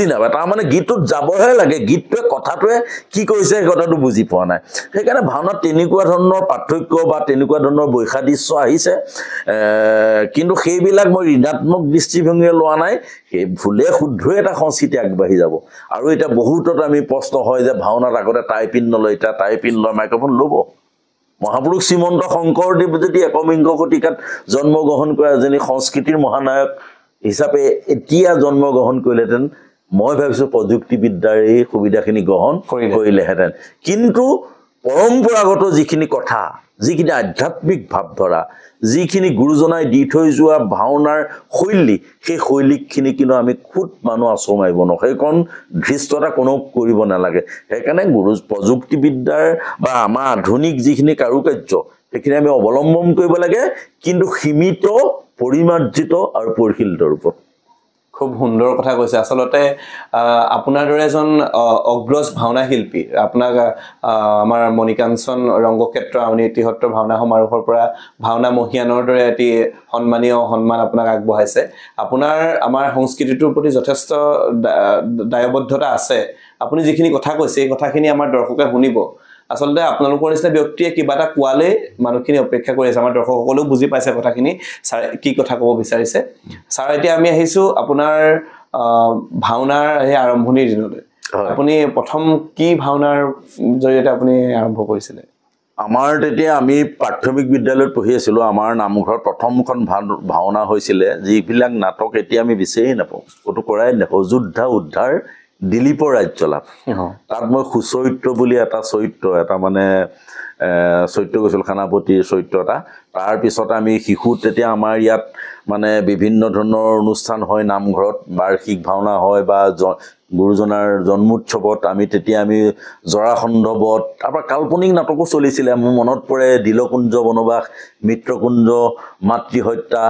নাপায় তাৰ মানে গীতটোত যাবহে লাগে গীতটোৱে কথাটোৱে কি কৈছে সেই কথাটো বুজি পোৱা নাই সেইকাৰণে ভাওনাত তেনেকুৱা ধৰণৰ পাৰ্থক্য বা তেনেকুৱা ধৰণৰ বৈসাদৃশ্য আহিছে কিন্তু সেইবিলাক মই ঋণাত্মক দৃষ্টিভংগীৰে লোৱা নাই সেই ভুলে শুদ্ধই এটা সংস্কৃতি আগবাঢ়ি যাব আৰু এতিয়া বহুতত আমি প্ৰশ্ন হয় যে ভাওনাত আগতে টাইপিন নলয় এতিয়া টাইপিন লয় মাইক্ৰফোন ল'ব মহাপুৰুষ শ্ৰীমন্ত শংকৰদেৱ যদি একবিংশ শতিকাত জন্মগ্ৰহণ কৰা এজনী সংস্কৃতিৰ মহানায়ক হিচাপে এতিয়া জন্মগ্ৰহণ কৰিলেহেঁতেন মই ভাবিছোঁ প্ৰযুক্তিবিদ্যাৰ এই সুবিধাখিনি গ্ৰহণ কৰিলেহেঁতেন কিন্তু পৰম্পৰাগত যিখিনি কথা যিখিনি আধ্যাত্মিক ভাৱধাৰা যিখিনি গুৰুজনাই দি থৈ যোৱা ভাওনাৰ শৈলী সেই শৈলীখিনি কিন্তু আমি খুব মানুহ আচৰ মাৰিব নোৱাৰোঁ সেইকণ ধৃষ্টতা কোনো কৰিব নালাগে সেইকাৰণে প্ৰযুক্তিবিদ্যাৰ বা আমাৰ আধুনিক যিখিনি কাৰুকাৰ্য সেইখিনি আমি অৱলম্বন কৰিব লাগে কিন্তু সীমিত পৰিমাৰ্জিত আৰু পৰিশীলিত ৰূপত খুব সুন্দৰ কথা কৈছে আসলতে আপোনাৰ দৰে এজন অগ্ৰজ ভাওনা শিল্পী আপোনাক আমাৰ মণিকাঞ্চন ৰংগক্ষেত্ৰ আউনীআটী সত্ৰ ভাওনা সমাৰোহৰ পৰা ভাওনা মহিয়ানৰ দৰে এটি সন্মানীয় সন্মান আপোনাক আগবঢ়াইছে আপোনাৰ আমাৰ সংস্কৃতিটোৰ প্ৰতি যথেষ্ট দায়বদ্ধতা আছে আপুনি যিখিনি কথা কৈছে এই কথাখিনি আমাৰ দৰ্শকে শুনিব আসলতে আপোনালোকৰ নিচিনা ব্যক্তিয়ে কিবা এটা কোৱালে মানুহখিনি অপেক্ষা কৰি আছে আমাৰ দৰ্শকসকলেও বুজি পাইছে কথাখিনি স্যাৰ কি কথা ক'ব বিচাৰিছে স্যাৰ এতিয়া আমি আহিছো আপোনাৰ ভাওনাৰ এই আৰম্ভণিৰ দিনলৈ আপুনি প্ৰথম কি ভাওনাৰ জৰিয়তে আপুনি আৰম্ভ কৰিছিলে আমাৰ তেতিয়া আমি প্ৰাথমিক বিদ্যালয়ত পঢ়ি আছিলোঁ আমাৰ নামঘৰত প্ৰথমখন ভাওনা হৈছিলে যিবিলাক নাটক এতিয়া আমি বিচাৰি নাপাওঁ ক'তো কৰাই নাপাওঁ অযোধ্যা উদ্ধাৰ দিলীপৰ ৰাজ্যলাভ তাত মই সুচৰিত্ৰ বুলি এটা চৰিত্ৰ এটা মানে চৰিত্ৰ গৈছিল খানাপতিৰ চৰিত্ৰ এটা তাৰপিছত আমি শিশু তেতিয়া আমাৰ ইয়াত মানে বিভিন্ন ধৰণৰ অনুষ্ঠান হয় নামঘৰত বাৰ্ষিক ভাওনা হয় বা গুৰুজনাৰ জন্মোৎসৱত আমি তেতিয়া আমি জৰাসন্ধবধ তাৰপৰা কাল্পনিক নাটকো চলিছিলে মোৰ মনত পৰে দিলকুঞ্জ বনবাস মিত্ৰকুঞ্জ মাতৃহত্যা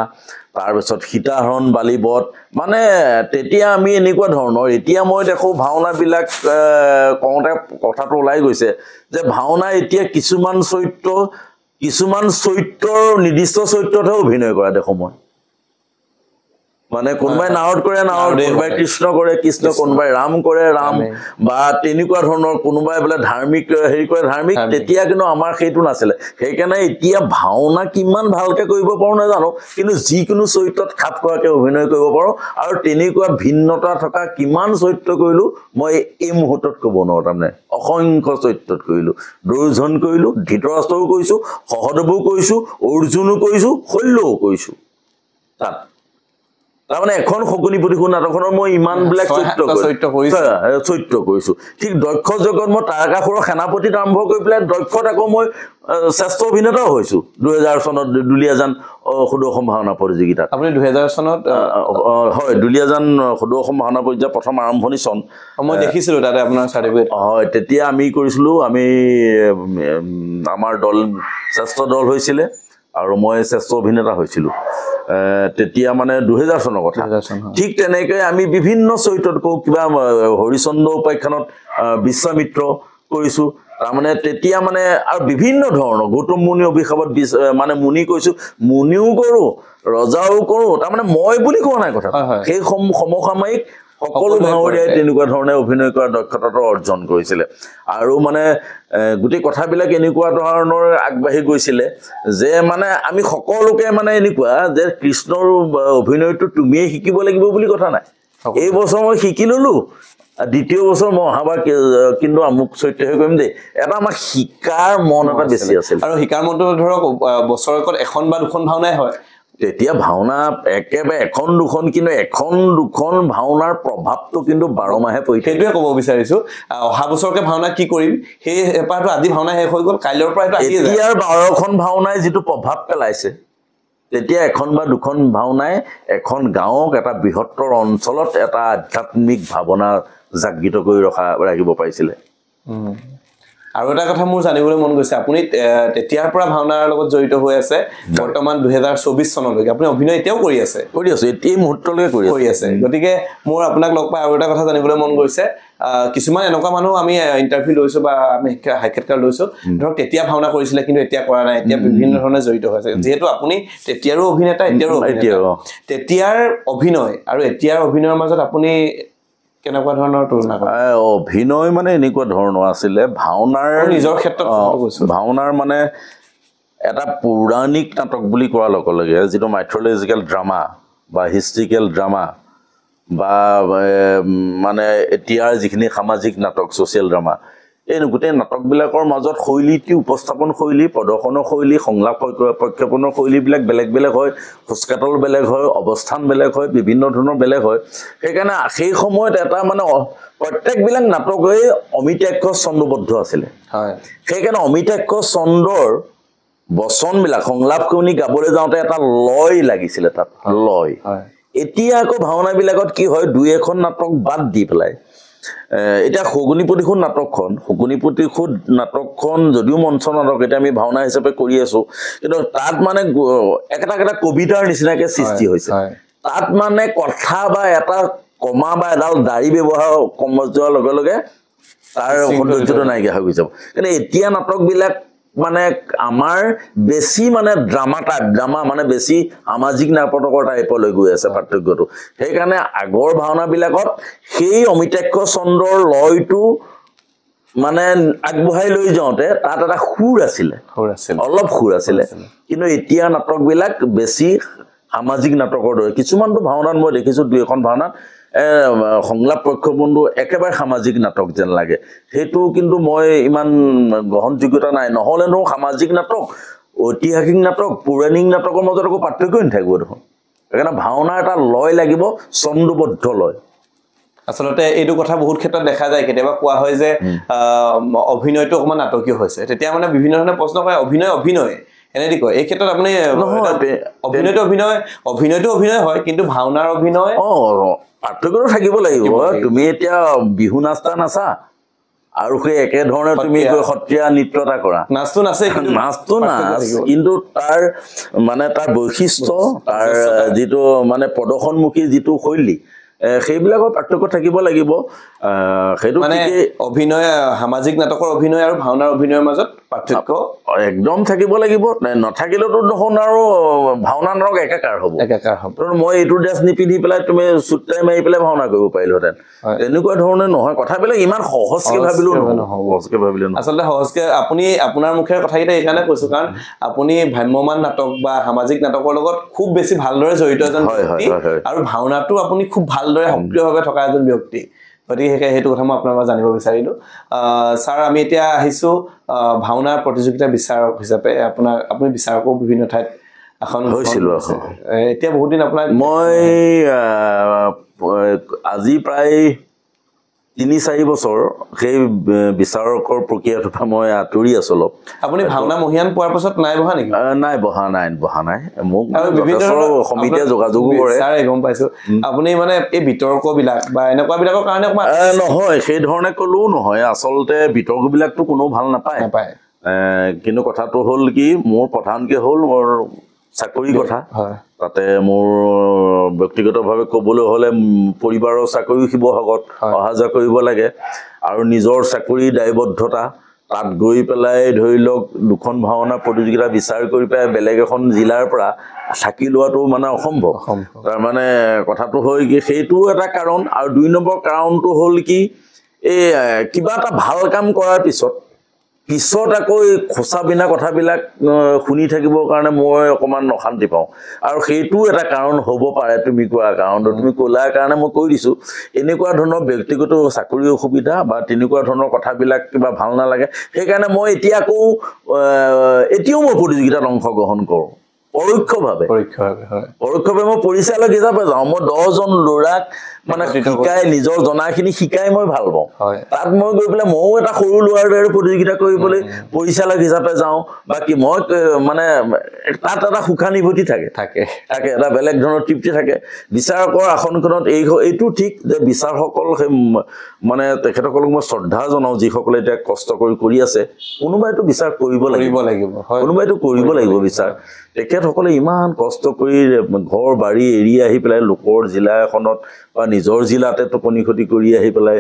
তাৰপিছত সীতাহৰণ বালিবধ মানে তেতিয়া আমি এনেকুৱা ধৰণৰ এতিয়া মই দেখোঁ ভাওনাবিলাক কওঁতে কথাটো ওলাই গৈছে যে ভাওনা এতিয়া কিছুমান চৰিত্ৰৰ নিৰ্দিষ্ট চৰিত্ৰতহে অভিনয় কৰা দেখোঁ মই মানে কোনোবাই নাৱত কৰে নাৱত কোনোবাই কৃষ্ণ কৰে কৃষ্ণ কোনোবাই ৰাম কৰে ৰাম বা তেনেকুৱা ধৰণৰ কোনোবাই বোলে ধাৰ্মিক হেৰি কৰে ধাৰ্মিক তেতিয়া কিন্তু আমাৰ সেইটো নাছিলে সেইকাৰণে এতিয়া ভাওনা কিমান ভালকৈ কৰিব পাৰোঁ নাজানো কিন্তু যিকোনো চৰিত্ৰত খাপ খোৱাকৈ অভিনয় কৰিব পাৰোঁ আৰু তেনেকুৱা ভিন্নতা থকা কিমান চৰিত্ৰ কৰিলোঁ মই এই মুহূৰ্তত ক'ব নোৱাৰোঁ তাৰমানে অসংখ্য চৰিত্ৰত কৰিলোঁ দুৰ্যোধন কৰিলোঁ ধৃতৰাষ্ট্ৰও কৰিছোঁ সহদেৱো কৰিছোঁ অৰ্জুনো কৰিছোঁ শল্যও কৰিছোঁ তাত তাৰমানে এখন শকুনি প্ৰতিশোধ নাটকখনৰ মই ইমানবিলাক চৰিত্ৰ কৰিছোঁ ঠিক দক্ষ জগত মই তাৰকাসুৰৰ সেনাপতিত আৰম্ভ কৰি পেলাই দক্ষত আকৌ মই শ্ৰেষ্ঠ অভিনেতাও হৈছোঁ 2000 চনত দুলীয়াজান সদৌ অসম ভাওনা প্ৰতিযোগিতাত আপুনি 2000 চনত হয় দুলীয়াজান সদৌ অসম ভাওনা প্ৰতিযোগিতা প্ৰথম আৰম্ভণি চন মই দেখিছিলোঁ তাতে আপোনাৰ চাৰ্টিফিকেট হয় তেতিয়া আমি কৰিছিলোঁ আমি আমাৰ দল শ্ৰেষ্ঠ দল হৈছিলে আৰু মই শ্ৰেষ্ঠ অভিনেতা হৈছিলোঁ তেতিয়া মানে 2000 চনৰ কথা ঠিক তেনেকৈ আমি বিভিন্ন চৰিত্ৰত কওঁ কিবা হৰিচন্দ্ৰ উপাখ্যানত বিশ্বামিত্ৰ কৰিছোঁ তাৰমানে তেতিয়া মানে আৰু বিভিন্ন ধৰণৰ গৌতম মুনি অভিশাপত মানে মুনি কৈছোঁ মুনিও কৰোঁ ৰজাও কৰোঁ তাৰমানে মই বুলি কোৱা নাই কথা সেই সমসাময়িক সকলো ভাৱৰীয়াই তেনেকুৱা ধৰণে অভিনয় কৰা দক্ষতাটো অৰ্জন কৰিছিলে আৰু মানে গোটেই কথাবিলাক এনেকুৱা ধৰণৰ আগবাঢ়ি গৈছিলে যে মানে আমি সকলোকে মানে এনেকুৱা যে কৃষ্ণৰ অভিনয়টো তুমিয়ে শিকিব লাগিব বুলি কথা নাই এই বছৰ মই শিকি ললো দ্বিতীয় বছৰ মই অহাবাৰ কিন্তু আমুক চৰিত্ৰহে কৰিম দেই এটা আমাৰ শিকাৰ মন এটা বেছি আছিল আৰু শিকাৰ মনটো ধৰক বছৰেকত এখন বা দুখন ভাওনাই হয় তেতিয়া ভাওনা একেবাৰে এখন দুখন কিন্তু এখন দুখন ভাওনাৰ প্ৰভাৱটো কিন্তু 12 মাহে পৰি সেইটোৱে ক'ব বিচাৰিছো অহা বছৰকে ভাওনা কি কৰিম সেই হেপাহটো আজি ভাওনা শেষ হৈ গ'ল কাইলৈৰ পৰা এটা এতিয়াৰ 12খন ভাওনাই যিটো প্ৰভাৱ পেলাইছে তেতিয়া এখন বা দুখন ভাওনাই এখন গাঁৱক এটা বৃহত্তৰ অঞ্চলত এটা আধ্যাত্মিক ভাৱনা জাগৃত কৰি ৰাখিব পাৰিছিলে আৰু এটা কথা মোৰ জানিবলৈ মন গৈছে আপুনি তেতিয়াৰ পৰা ভাওনাৰ লগত জড়িত হৈ আছে বৰ্তমান 2024 চনলৈকে আপুনি অভিনয় এতিয়াও কৰি আছে এই মুহূৰ্তলৈকে কৰি আছে গতিকে মোৰ আপোনাক লগ পাই আৰু এটা কথা জানিবলৈ মন গৈছে কিছুমান এনেকুৱা মানুহ আমি ইন্টাৰভিউ লৈছো বা আমি সাক্ষাৎকাৰ লৈছো ধৰক তেতিয়া ভাওনা কৰিছিলে কিন্তু এতিয়া কৰা নাই এতিয়া বিভিন্ন ধৰণে জড়িত হৈছে যেহেতু আপুনি তেতিয়াৰো অভিনেতা এতিয়াৰো তেতিয়াৰ অভিনয় আৰু এতিয়াৰ অভিনয়ৰ মাজত আপুনি কেনেকুৱা ধৰণৰ তুলনা অভিনয় মানে এনেকুৱা ধৰণৰ আছিলে ভাওনাৰ নিজৰ ক্ষেত্ৰত কৈছো ভাওনাৰ মানে এটা পৌৰাণিক নাটক বুলি কোৱাৰ লগে লগে যিটো মাইথলজিকেল ড্ৰামা বা হিষ্ট্ৰিকেল ড্ৰামা বা মানে এতিয়াৰ যিখিনি সামাজিক নাটক ছ'চিয়েল ড্ৰামা এই গোটেই নাটকবিলাকৰ মাজত শৈলীটি উপস্থাপন শৈলী প্ৰদৰ্শনৰ শৈলী সংলাপ প্ৰক্ষেপণৰ শৈলীবিলাক বেলেগ বেলেগ হয় খোজকাটল বেলেগ হয় অৱস্থান বেলেগ হয় বিভিন্ন ধৰণৰ বেলেগ হয় সেইকাৰণে সেই সময়ত এটা মানে প্ৰত্যেকবিলাক নাটকেই অমিতাক্ষ ছন্দবদ্ধ আছিলে সেইকাৰণে অমিতাক্ষ ছন্দৰ বচনবিলাক সংলাপ শুনি গাবলৈ যাওঁতে এটা লয় লাগিছিলে তাত লয় এতিয়া আকৌ ভাওনাবিলাকত কি হয় দুই এখন নাটক বাদ দি পেলাই এটা শগুনি প্ৰতিশোধ নাটকখন যদিও মঞ্চ নাটক এতিয়া আমি ভাওনা হিচাপে কৰি আছো কিন্তু তাত মানে একটা কবিতাৰ নিচিনাকে সৃষ্টি হৈছে তাত মানে কথা বা এটা কমা বা এডাল দাড়ি ব্যৱহাৰ কম যোৱাৰ লগে লগে তাৰ সৌন্দৰ্যটো নাইকিয়া হৈ যাব কিন্তু এতিয়া নাটকবিলাক মানে আমাৰ বেছি মানে ড্ৰামা মানে বেছি সামাজিক নাটকৰ টাইপলৈ গৈ আছে পাৰ্থক্যটো সেইকাৰণে আগৰ ভাওনাবিলাকত সেই অমিতাক্ষ ছন্দৰ লয়টো মানে আগবঢ়াই লৈ যাওঁতে তাত এটা সুৰ আছিলে অলপ সুৰ আছিলে কিন্তু এতিয়া নাটকবিলাক বেছি সামাজিক নাটকৰ দৰে কিছুমানটো ভাওনাত মই দেখিছো দুই এখন ভাওনাত সংলাপ প্ৰক্ষেপণটো একেবাৰে সামাজিক নাটক যেন লাগে সেইটো কিন্তু মই ইমান গ্ৰহণযোগ্যতা নাই নহ'লেনো সামাজিক নাটক ঐতিহাসিক নাটক পৌৰাণিক নাটকৰ মাজত একো পাৰ্থক্যই নাথাকিব দেখোন সেইকাৰণে ভাওনাৰ এটা লয় লাগিব ছন্দবদ্ধ লয় আসলতে এইটো কথা বহুত ক্ষেত্ৰত দেখা যায় কেতিয়াবা কোৱা হয় যে অভিনয়টো অকমান নাটকীয় হৈছে তেতিয়া মানে বিভিন্ন ধৰণে প্ৰশ্ন কৰে অভিনয় এনেদি কয় এই ক্ষেত্ৰত আপুনি অভিনয়টো অভিনয় হয় কিন্তু ভাওনাৰ অভিনয় পাৰ্থক্যটো থাকিব লাগিব তুমি এতিয়া বিহু নাচা আৰু সেই একে ধৰণে তুমি সত্ৰীয়া নৃত্য এটা কৰা নাচটো নাচ কিন্তু তাৰ মানে তাৰ বৈশিষ্ট্য তাৰ যিটো মানে প্ৰদৰ্শনমুখী যিটো শৈলী সেইবিলাকৰ পাৰ্থক্য থাকিব লাগিব সেইটো মানে অভিনয় সামাজিক নাটকৰ অভিনয় আৰু ভাওনাৰ অভিনয়ৰ মাজত পাৰ্থক্য একদম থাকিব লাগিব নাথাকিলেতো দেখোন আৰু ভাওনা নাটক একাকাৰ হ'ব মই এইটো ড্ৰেছ নিপিন্ধি পেলাই তুমি চুটটাই মাৰি পেলাই ভাওনা কৰিব পাৰিলোহেঁতেন এনেকুৱা ধৰণে নহয় কথাবিলাক ইমান সহজকে ভাবিলেও আচলতে সহজকে আপুনি আপোনাৰ মুখেৰে কথাকেইটা এইকাৰণে কৈছো কাৰণ আপুনি ভ্ৰাম্যমান নাটক বা সামাজিক নাটকৰ লগত খুব বেছি ভালদৰে জড়িত এজন ব্যক্তি আৰু ভাওনাটো আপুনি খুব ভালদৰে সক্ৰিয়ভাৱে থকা এজন ব্যক্তি গতিকে সেইটো কথা মই আপোনাৰ পৰা জানিব বিচাৰিলো ছাৰ আমি এতিয়া আহিছো ভাওনাৰ প্ৰতিযোগিতা বিচাৰক হিচাপে আপুনি বিচাৰকো বিভিন্ন ঠাইত এখন হৈছিলো এতিয়া বহুত দিন আপোনাৰ মই আজি প্ৰায় 3-4 বছৰ সেই বিচাৰকৰ প্ৰক্ৰিয়াটোৰ পৰা মই আঁতৰি আছো অলপ আপুনি ভাওনা মহিয়ান পোৱাৰ পাছত নাই বহা নেকি নাই বহা নাই মোক সমিতিয়ে যোগাযোগো কৰে গম পাইছো আপুনি মানে এই বিতৰ্কবিলাক বা এনেকুৱা বিলাকৰ কাৰণে নহয় সেই ধৰণে কলেও নহয় আচলতে বিতৰ্কবিলাকতো কোনো ভাল নাপায় কিন্তু কথাটো হ'ল কি মোৰ প্ৰধানকে হ'ল মোৰ চাকৰি কথা তাতে মোৰ ব্যক্তিগতভাৱে ক'বলৈ হ'লে পৰিবাৰৰ চাকৰি শিৱসাগৰত অহা যোৱা কৰিব লাগে আৰু নিজৰ চাকৰি দায়বদ্ধতা তাত গৈ পেলাই ধৰি লওক দুখন ভাওনা প্ৰতিযোগিতা বিচাৰ কৰি পেলাই বেলেগ এখন জিলাৰ পৰা থাকি লোৱাটো মানে অসম্ভৱ তাৰ মানে কথাটো হয় কি সেইটো এটা কাৰণ আৰু 2 নম্বৰ কাৰণটো হ'ল কি এই কিবা এটা ভাল কাম কৰাৰ পিছত আকৌ খোচা বিনা কথাবিলাক শুনি থাকিবৰ কাৰণে মই অকমান অশান্তি পাওঁ আৰু সেইটো এটা কাৰণ হ'ব পাৰে তুমি কোৱা কাৰণটো তুমি ক'লাৰ কাৰণে মই কৈ দিছো এনেকুৱা ধৰণৰ ব্যক্তিগত চাকৰি অসুবিধা বা তেনেকুৱা ধৰণৰ কথাবিলাক কিবা ভাল নালাগে সেইকাৰণে মই এতিয়াও মই প্ৰতিযোগিতাত অংশগ্ৰহণ কৰোঁ পৰোক্ষভাৱে মই পৰিচালক হিচাপে যাওঁ মই 10 জন ল'ৰাক মানে শিকাই নিজৰ জনাখিনি শিকাই মই ভাল পাওঁ তাত মই গৈ পেলাই ময়ো এটা সৰু ল'ৰাৰ দৰে প্ৰতিযোগিতা কৰিবলৈ পৰিচালক হিচাপে যাওঁ বাকি মই মানে তাত এটা সুখানুভূতি থাকে এটা বেলেগ ধৰণৰ তৃপ্তি থাকে বিচাৰকৰ আসনখনত এইটো ঠিক যে বিচাৰসকল মানে তেখেতসকলক মই শ্ৰদ্ধা জনাওঁ যিসকলে এতিয়া কষ্ট কৰি আছে কোনোবাইতো বিচাৰ কৰিব লাগিব কোনোবাইতো কৰিব লাগিব বিচাৰ তেখেতসকলে ইমান কষ্ট কৰি ঘৰ বাৰী এৰি আহি পেলাই লোকৰ জিলা এখনত বা নিজৰ জিলাতে টোপনি ক্ষতি কৰি আহি পেলাই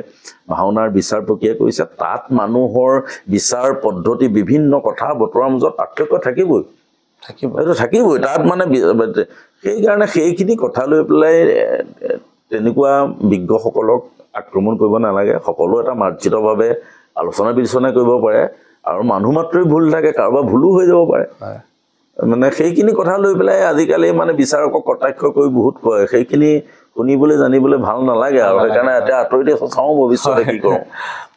ভাওনাৰ বিচাৰ প্ৰক্ৰিয়া কৰিছে তাত মানুহৰ বিচাৰ পদ্ধতি বিভিন্ন কথা বতৰাৰ মাজত পাৰ্থক্য থাকিবই তাত মানে সেইকাৰণে সেইখিনি কথা লৈ পেলাই তেনেকুৱা বিজ্ঞসকলক আক্ৰমণ কৰিব নালাগে সকলো এটা মাৰ্জিতভাৱে আলোচনা বিলোচনা কৰিব পাৰে আৰু মানুহ মাত্ৰই ভুল থাকে কাৰোবাৰ ভুলো হৈ যাব পাৰে মানে সেইখিনি কথা লৈ পেলাই আজিকালি মানে বিচাৰকক কটাক্ষ কৰি বহুত কয় সেইখিনি শুনিবলৈ জানিবলৈ ভাল নালাগে আৰু সেইকাৰণে এতিয়া আঁতৰিতে চাওঁ ভৱিষ্যতে কি কৰোঁ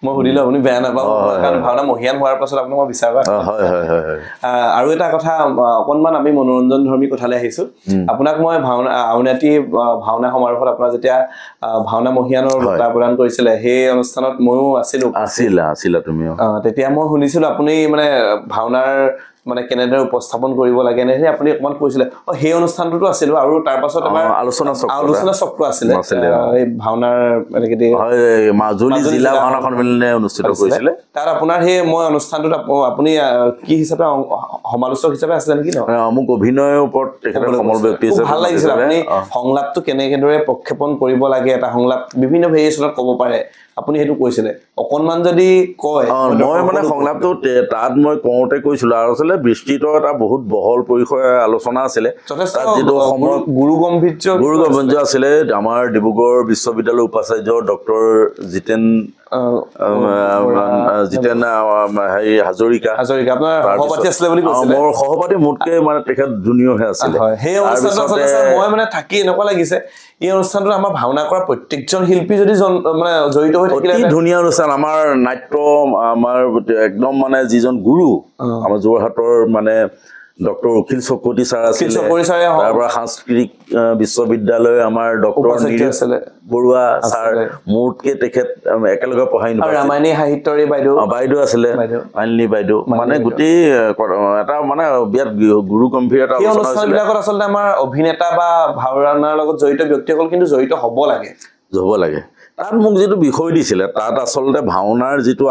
মই সুধিলো আপুনি বেয়া নাপাব কাৰণ ভাওনা মহিয়ান হোৱাৰ পাছত আপোনাক মই বিচাৰ কৰা আৰু এটা কথা অকণমান আমি মনোৰঞ্জন ধৰ্মী কথালৈ আহিছো আপোনাক মই ভাওনা আউনীআটী ভাওনা সমাৰোহত আপোনাৰ যেতিয়া ভাওনা মহিয়ানৰ বঁটা প্ৰদান কৰিছিলে সেই অনুষ্ঠানত ময়ো আছিলা তুমি তেতিয়া মই শুনিছিলো আপুনি মানে ভাওনাৰ মানে কেনেদৰে উপস্থাপন কৰিব লাগে নে আপুনি অকমান কৈছিলে সেই অনুষ্ঠানটোতো আছিল আৰু তাৰ পাছত আমাৰ আলোচনা চক্ৰ আছিলে এই ভাওনাৰ মানে কি মাজুলী জিলা ভাওনা সন্মিলনে অনুষ্ঠিত কৰিছিলে তাৰ আপোনাৰ সেই মই অনুষ্ঠানটোত আপুনি কি হিচাপে সমালোচক হিচাপে আছিলে নেকি মোক অভিনয়ৰ ওপৰত তেখেতৰ সমল ব্যক্তি হিচাপে ভাল লাগিছিল আপুনি সংলাপটো কেনেদৰে প্ৰক্ষেপণ কৰিব লাগে এটা সংলাপ বিভিন্ন ভেৰিয়েশ্যনত ক'ব পাৰে আপুনি হেতু কৈছিলে অকনমান যদি কয় মই মানে সংলাপটো তাত মই কওঁতে কৈছিলো আৰু আচলতে বিস্তৃত এটা বহুত বহল পৰিসৰৰ আলোচনা আছিলে তাত যেটো গুৰু গম্ভীৰ্য আছিলে আমাৰ ডিব্ৰুগড় বিশ্ববিদ্যালয়ৰ উপাচাৰ্য ডক্টৰ জিতেন হাজৰিকা আপোনাৰ সহপাঠী আছিলে বুলি কৈছিলে মোৰ সহপাঠী মোতকে মানে তেখেত জুনিয়ৰহে আছিলে সেই অনুষ্ঠানটো মই মানে থাকি এনেকুৱা লাগিছে এই অনুষ্ঠানটোত আমাৰ ভাওনা কৰা প্ৰত্যেকজন শিল্পী যদি মানে জড়িত হৈ থাকিলে ধুনীয়া অনুষ্ঠান আমাৰ নাট্য আমাৰ একদম মানে যিজন গুৰু আমাৰ যোৰহাটৰ মানে ডক্টৰ অখিল চক্ৰৱৰ্তী ছাৰ আছিলে তাৰ পৰা সাংস্কৃতিক বিশ্ববিদ্যালয় আমাৰ ডক্টৰ বৰুৱা ছাৰ মোতকে তেখেত একেলগে পঢ়াই ৰামায়ণী সাহিত্যৰ বাইদেউ আছিলে মাইনী বাইদেউ মানে গোটেই এটা মানে বিৰাট গুৰু গম্ভীৰ এটা অনুষ্ঠানবিলাকত আচলতে আমাৰ অভিনেতা বা ভাওনাৰ লগত জড়িত ব্যক্তিসকল কিন্তু জড়িত হ'ব লাগে তাত মোক যিটো বিষয় দিছিলে তাত আচলতে ভাওনাৰ যিটো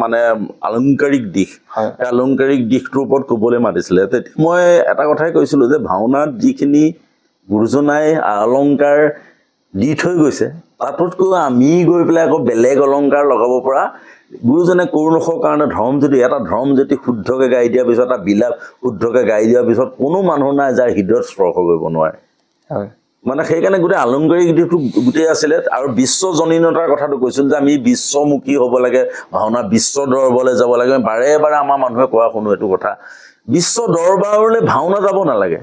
মানে আলংকাৰিক দিশ সেই আলংকাৰিক দিশটোৰ ওপৰত ক'বলৈ মাতিছিলে তেতিয়া মই এটা কথাই কৈছিলো যে ভাওনাত যিখিনি গুৰুজনাই অলংকাৰ দি থৈ গৈছে তাতকৈ আমি গৈ পেলাই আকৌ বেলেগ অলংকাৰ লগাব পৰা গুৰুজনে কৰুণকৰ কাৰণে এটা ধৰ্ম যদি শুদ্ধকৈ গাই দিয়াৰ পিছত এটা বিলাপ শুদ্ধকৈ গাই দিয়াৰ পিছত কোনো মানুহ নাই যাৰ হৃদয়ত স্পৰ্শ কৰিব নোৱাৰে মানে সেইকাৰণে গোটেই আলংকাৰিক দিশটো গোটেই আছিলে আৰু বিশ্বজনীনতাৰ কথাটো কৈছিল যে আমি বিশ্বমুখী হ'ব লাগে ভাওনা বিশ্ব দৰবাৰলৈ যাব লাগে বাৰে বাৰে আমাৰ মানুহে কোৱা শুনো এইটো কথা বিশ্ব দৰবাৰলৈ ভাওনা যাব নালাগে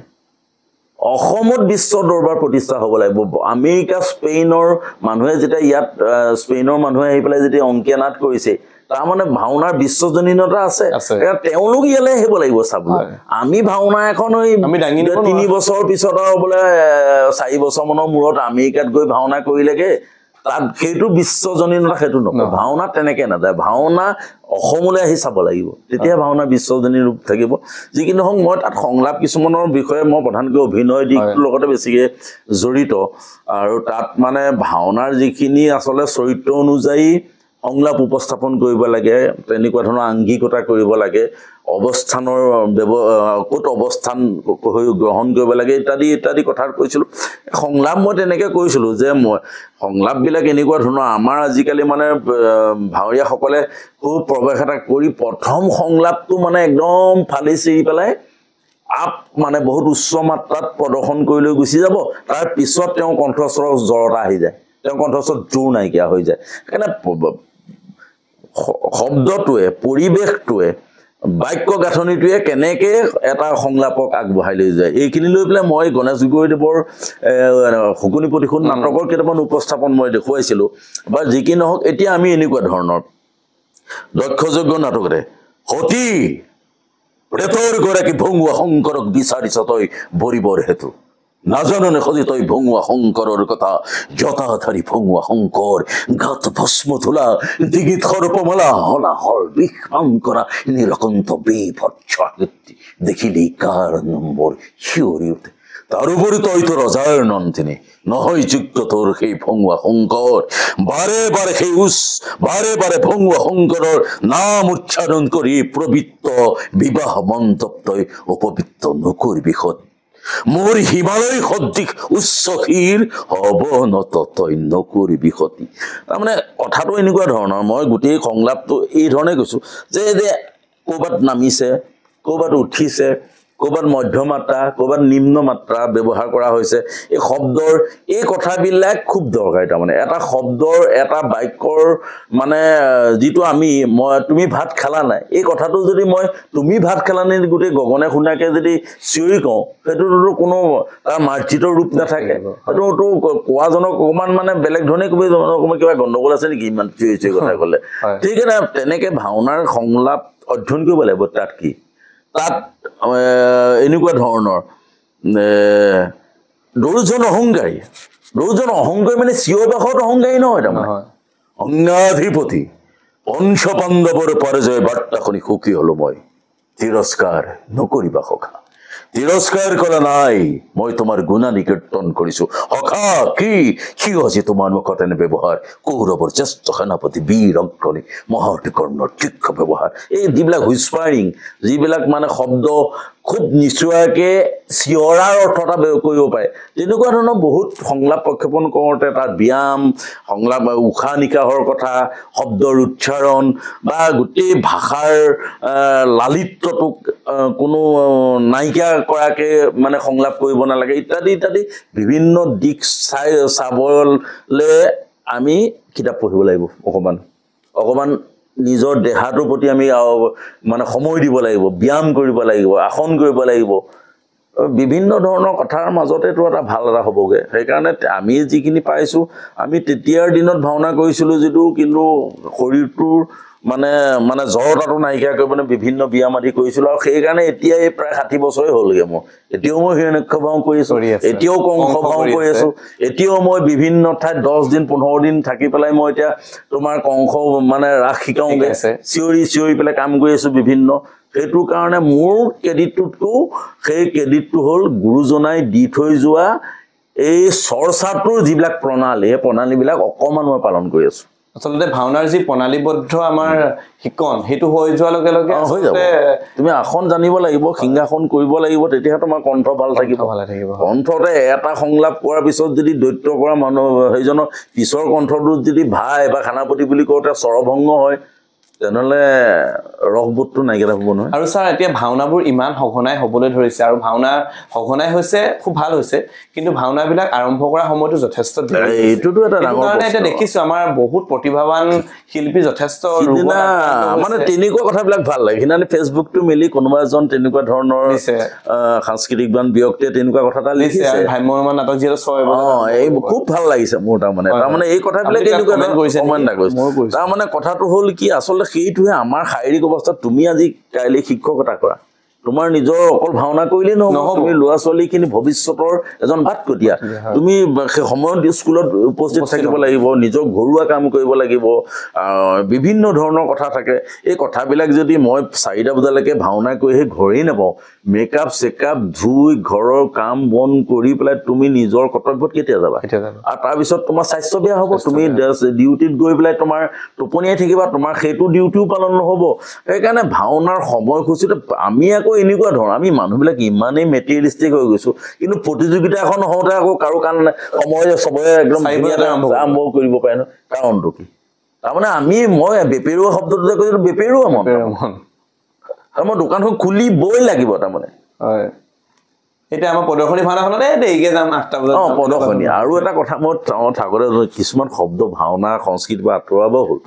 অসমত বিশ্ব দৰবাৰ প্ৰতিষ্ঠা হ'ব লাগিব আমেৰিকা স্পেইনৰ মানুহে যেতিয়া ইয়াত স্পেইনৰ মানুহে আহি পেলাই যেতিয়া অংকীয়া নাট কৰিছে তাৰ মানে ভাওনাৰ বিশ্বজনীনতা আছে তেওঁলোক ইয়ালৈ আহিব লাগিব চাবলৈ আমি ভাওনা এখন 3 বছৰ পিছত আৰু বোলে 4 বছৰ মানৰ মূৰত আমেৰিকাত গৈ ভাওনা কৰিলেগে তাত সেইটো বিশ্বজনীনতা সেইটো নকয় ভাওনা তেনেকে নাযায় ভাওনা অসমলৈ আহি চাব লাগিব তেতিয়া ভাওনা বিশ্বজনীন ৰূপ থাকিব যিকিনো হওক মই তাত সংলাপ কিছুমানৰ বিষয়ে মই প্ৰধানকৈ অভিনয় দিশটোৰ লগতে বেছিকৈ জড়িত আৰু তাত মানে ভাওনাৰ যিখিনি আচলতে চৰিত্ৰ অনুযায়ী সংলাপ উপস্থাপন কৰিব লাগে, তেনেকুৱা ধৰণৰ আংগিকতা কৰিব লাগে, অৱস্থানৰ ক'ত অৱস্থান হৈ গ্ৰহণ কৰিব লাগে ইত্যাদি ইত্যাদি কথা কৈছিলোঁ। সংলাপ মই তেনেকৈ কৈছিলোঁ যে মই সংলাপবিলাক এনেকুৱা ধৰণৰ আমাৰ আজিকালি মানে ভাৱৰীয়াসকলে খুব প্ৰৱেশ এটা কৰি প্ৰথম সংলাপটো মানে একদম ফালি চিৰি পেলাই মানে বহুত উচ্চ মাত্ৰাত প্ৰদৰ্শন কৰি লৈ গুচি যাব, তাৰ পিছত তেওঁ কণ্ঠস্বৰৰ জড়তা আহি যায়, তেওঁ কণ্ঠস্বৰত জোৰ নাইকিয়া হৈ যায়। সেইকাৰণে শব্দটোৱে, পৰিৱেশটোৱে, বাক্য গাঁথনিটোৱে কেনেকৈ এটা সংলাপক আগবঢ়াই লৈ যায়, এইখিনি লৈ পেলাই মই গণেশ গগৈদেৱৰ শকুনি প্ৰতিশোধ নাটকৰ কেইটামান উপস্থাপন মই দেখুৱাইছিলোঁ। বা যি কি নহওক, এতিয়া আমি এনেকুৱা ধৰণৰ দক্ষযজ্ঞ নাটকতে সতী প্ৰেতৰ গৰাকী ভঙুৱা শংকৰক বিচাৰিছ তই বৰিবৰ হেতু, নাজাননে সজি তই ভঙুৱা শংকৰৰ কথা, জটাধাৰী ভঙুৱা শংকৰ গাত ভস্ম ধোলা, ডিঙিত সৰ্পমালা, হলাহল বিষাম কৰা নীলকণ্ঠ বিভৎস দেখিলেই কাৰ নম্বৰ শিয়ৰি উঠে। তাৰোপৰি তইতো ৰজাৰ নন্দিনী, নহয় যোগ্য তোৰ সেই ভঙুৱা শংকৰ, বাৰে বাৰে সেই বাৰে বাৰে ভঙুৱা শংকৰৰ নাম উচ্চাৰণ কৰি পবিত্ৰ বিবাহ মণ্ডপ তই অপবিত্ৰ নকৰিবি সৎ, মোৰ হিমালয় সদৃশ উচ্চ শিৰ হব নত তই নকৰিবি সতী। তাৰমানে কথাটো এনেকুৱা ধৰণৰ, মই গোটেই সংলাপটো এই ধৰণে কৈছোঁ যে ক'ৰবাত নামিছে, ক'ৰবাত উঠিছে, ক'ৰবাত মধ্যমাত্ৰা, ক'ৰবাত নিম্ন মাত্ৰা ব্যৱহাৰ কৰা হৈছে। এই শব্দৰ এই কথাবিলাক খুব দৰকাৰী। তাৰমানে এটা শব্দৰ, এটা বাক্যৰ মানে যিটো তুমি ভাত খালা নাই, এই কথাটো যদি মই তুমি ভাত খালা নাই গোটেই গগনে শুনাকে যদি চিঞৰি কওঁ, সেইটোতো কোনো তাৰ মাৰ্জিত ৰূপ নাথাকে। সেইটোতো কোৱাজনক অকণমান মানে বেলেগ ধৰণে ক'বি, অকণমান কিবা গণ্ডগোল আছে নেকি ইমান চিঞৰি চিঞৰি কথা ক'লে। ঠিক আছে, তেনেকৈ ভাওনাৰ সংলাপ অধ্যয়ন কৰিব লাগিব। তাত এনেকুৱা ধৰণৰ দুৰ্জন অহংকাৰী মানে চিঞৰ বাখত অহংকাৰী নহয়, তাৰমানে অংগাধিপতি পঞ্চপাণ্ডৱৰ পৰাজয় বাৰ্তা শুনি সুখী হলো মই, তিৰস্কাৰ নকৰিবা সখা, তিৰস্কাৰ কৰা নাই, মই তোমাৰ গুণানী কীৰ্তন কৰিছো সখা। কি হৈছে তোমাৰ মুখত এনে ব্যৱহাৰ, কৌৰৱৰ জ্যেষ্ঠ সেনাপতি বীৰ অগ্ৰণী মহৰ্ষি কৰ্ণৰ তীক্ষ্ণ ব্যৱহাৰ, এই যিবিলাক হুইস্পাৰিং, যিবিলাক মানে শব্দ খুব নিচুৱাকৈ চিঞৰাৰ অৰ্থ এটা কৰিব পাৰে, তেনেকুৱা ধৰণৰ বহুত সংলাপ প্ৰক্ষেপণ কৰোঁতে তাত ব্যায়াম, সংলাপ, উশাহ নিশাহৰ কথা, শব্দৰ উচ্চাৰণ বা গোটেই ভাষাৰ লালিত্যটোক কোনো নাইকিয়া কৰাকৈ মানে সংলাপ কৰিব নালাগে ইত্যাদি ইত্যাদি বিভিন্ন দিশ চাবলৈ আমি কিতাপ পঢ়িব লাগিব। অকণমান নিজৰ দেহাটোৰ প্ৰতি আমি মানে সময় দিব লাগিব, ব্যায়াম কৰিব লাগিব, আসন কৰিব লাগিব, বিভিন্ন ধৰণৰ কথাৰ মাজতেতো এটা ভাল এটা হ'বগৈ। সেইকাৰণে আমি যিখিনি পাইছোঁ, আমি তেতিয়াৰ দিনত ভাওনা কৰিছিলোঁ যদিও, কিন্তু শৰীৰটোৰ মানে জড়তাটো নাইকিয়া কৰিবলৈ বিভিন্ন ব্যায়াম আদি কৰিছিলোঁ। আৰু সেইকাৰণে এতিয়া এই প্ৰায় 60 বছৰে হ'লগৈ মোৰ, এতিয়াও মই হিৰণ্যক্ষ ভাও কৰি আছোঁ, এতিয়াও কংস ভাও কৰি আছোঁ, এতিয়াও মই বিভিন্ন ঠাইত 10 দিন 15 দিন থাকি পেলাই মই এতিয়া তোমাৰ কংস মানে ৰাস শিকাওঁগৈ, চিঞৰি পেলাই কাম কৰি আছোঁ বিভিন্ন। সেইটো কাৰণে মোৰ ক্ৰেডিটটোতকৈ সেই ক্ৰেডিটটো হ'ল গুৰুজনাই দি থৈ যোৱা এই চৰ্চাটোৰ যিবিলাক প্ৰণালী, সেই প্ৰণালীবিলাক অকণমান মই পালন কৰি আছোঁ। আচলতে ভাওনাৰ যি প্ৰণালীবদ্ধ আমাৰ শিকন, সেইটো হৈ যোৱাৰ লগে লগে হৈ যাব। তুমি আসন জানিব লাগিব, সিংহাসন কৰিব লাগিব, তেতিয়াহে তোমাৰ কণ্ঠ ভালে থাকিব। কণ্ঠতে এটা সংলাপ কৰাৰ পিছত যদি দৈত্য কৰা মানুহ সেইজনৰ পিছৰ কণ্ঠটোত যদি ভাই বা খানাপতি বুলি কওঁতে স্বৰভংগ হয়, তেনেহ'লে ৰসবোধটো নাইকিয়া হ'ব নহয়। আৰু ছাৰ, এতিয়া ভাওনাবোৰ ইমান সঘনাই হ'বলৈ ধৰিছে, আৰু ভাওনা সঘনাই হৈছে, খুব ভাল হৈছে, কিন্তু ভাওনাবিলাক আৰম্ভ কৰাৰ সময়তো যথেষ্ট এইটোতো এটা ডাঙৰ কাৰণে এতিয়া দেখিছোঁ আমাৰ বহুত প্ৰতিভাৱান শিল্পী যথেষ্ট মানে তেনেকুৱা কথাবিলাক ভাল লাগে। সিদিনা ফেচবুকটো মেলি কোনোবা এজন তেনেকুৱা ধৰণৰ সাংস্কৃতিকবান ব্যক্তিয়ে তেনেকুৱা কথা এটা লিখিছে, ভ্ৰাম্যমান নাটক যিহেতু এই খুব ভাল লাগিছে মোৰ। তাৰমানে এই কথাবিলাক এনেকুৱা তাৰমানে কথাটো হ'ল কি, আচলতে সেইটোহে আমাৰ শাৰীৰিক অৱস্থাত। তুমি আজি কাইলৈ শিক্ষকতা কৰা, তোমাৰ নিজৰ অকল ভাওনা কৰিলেই নহ'ব তুমি ল'ৰা ছোৱালীখিনি ভৱিষ্যতৰ এজন ভাতকটীয়া তুমি সেই সময়ত স্কুলত উপস্থিত থাকিব লাগিব নিজৰ ঘৰুৱা কাম কৰিব লাগিব বিভিন্ন ধৰণৰ কথা থাকে এই কথাবিলাক যদি মই 4টা বজালৈকে ভাওনা কৰি সেই ঘৰেই নাপাওঁ মেকআপ চেকআপ ধুই ঘৰৰ কাম বন কৰি পেলাই তুমি নিজৰ কৰ্তব্যত কেতিয়া যাবা আৰু তাৰপিছত তোমাৰ স্বাস্থ্য বেয়া হ'ব তুমি ডিউটিত গৈ পেলাই তোমাৰ টোপনিয়াই থাকিবা তোমাৰ সেইটো ডিউটিও পালন নহ'ব সেইকাৰণে ভাওনাৰ সময়সূচীটো আমি আকৌ এনেকুৱা ধৰণৰ আমি মানুহবিলাক ইমানেই মেটেৰিয়েলিষ্টিক হৈ গৈছোঁ কিন্তু প্ৰতিযোগিতা এখন হওঁতে আকৌ কাৰো কাৰণে সময় চবৰে একদম আৰম্ভ কৰিব পাৰে ন কাৰণটো কি তাৰমানে মই বেপেৰুৱা শব্দটো যে কৈছিলোঁ বেপেৰুৱা মন আৰু মই দোকানখন খুলিবই লাগিব তাৰমানে হয় এতিয়া আমাৰ প্ৰদৰ্শনী ভাওনাখনতে দেৰিকে যাম 8টা বজাত প্ৰদৰ্শনী আৰু এটা কথা মই থাকোঁতে কিছুমান শব্দ ভাওনা সংস্কৃতিৰ পৰা আঁতৰাব হ'ল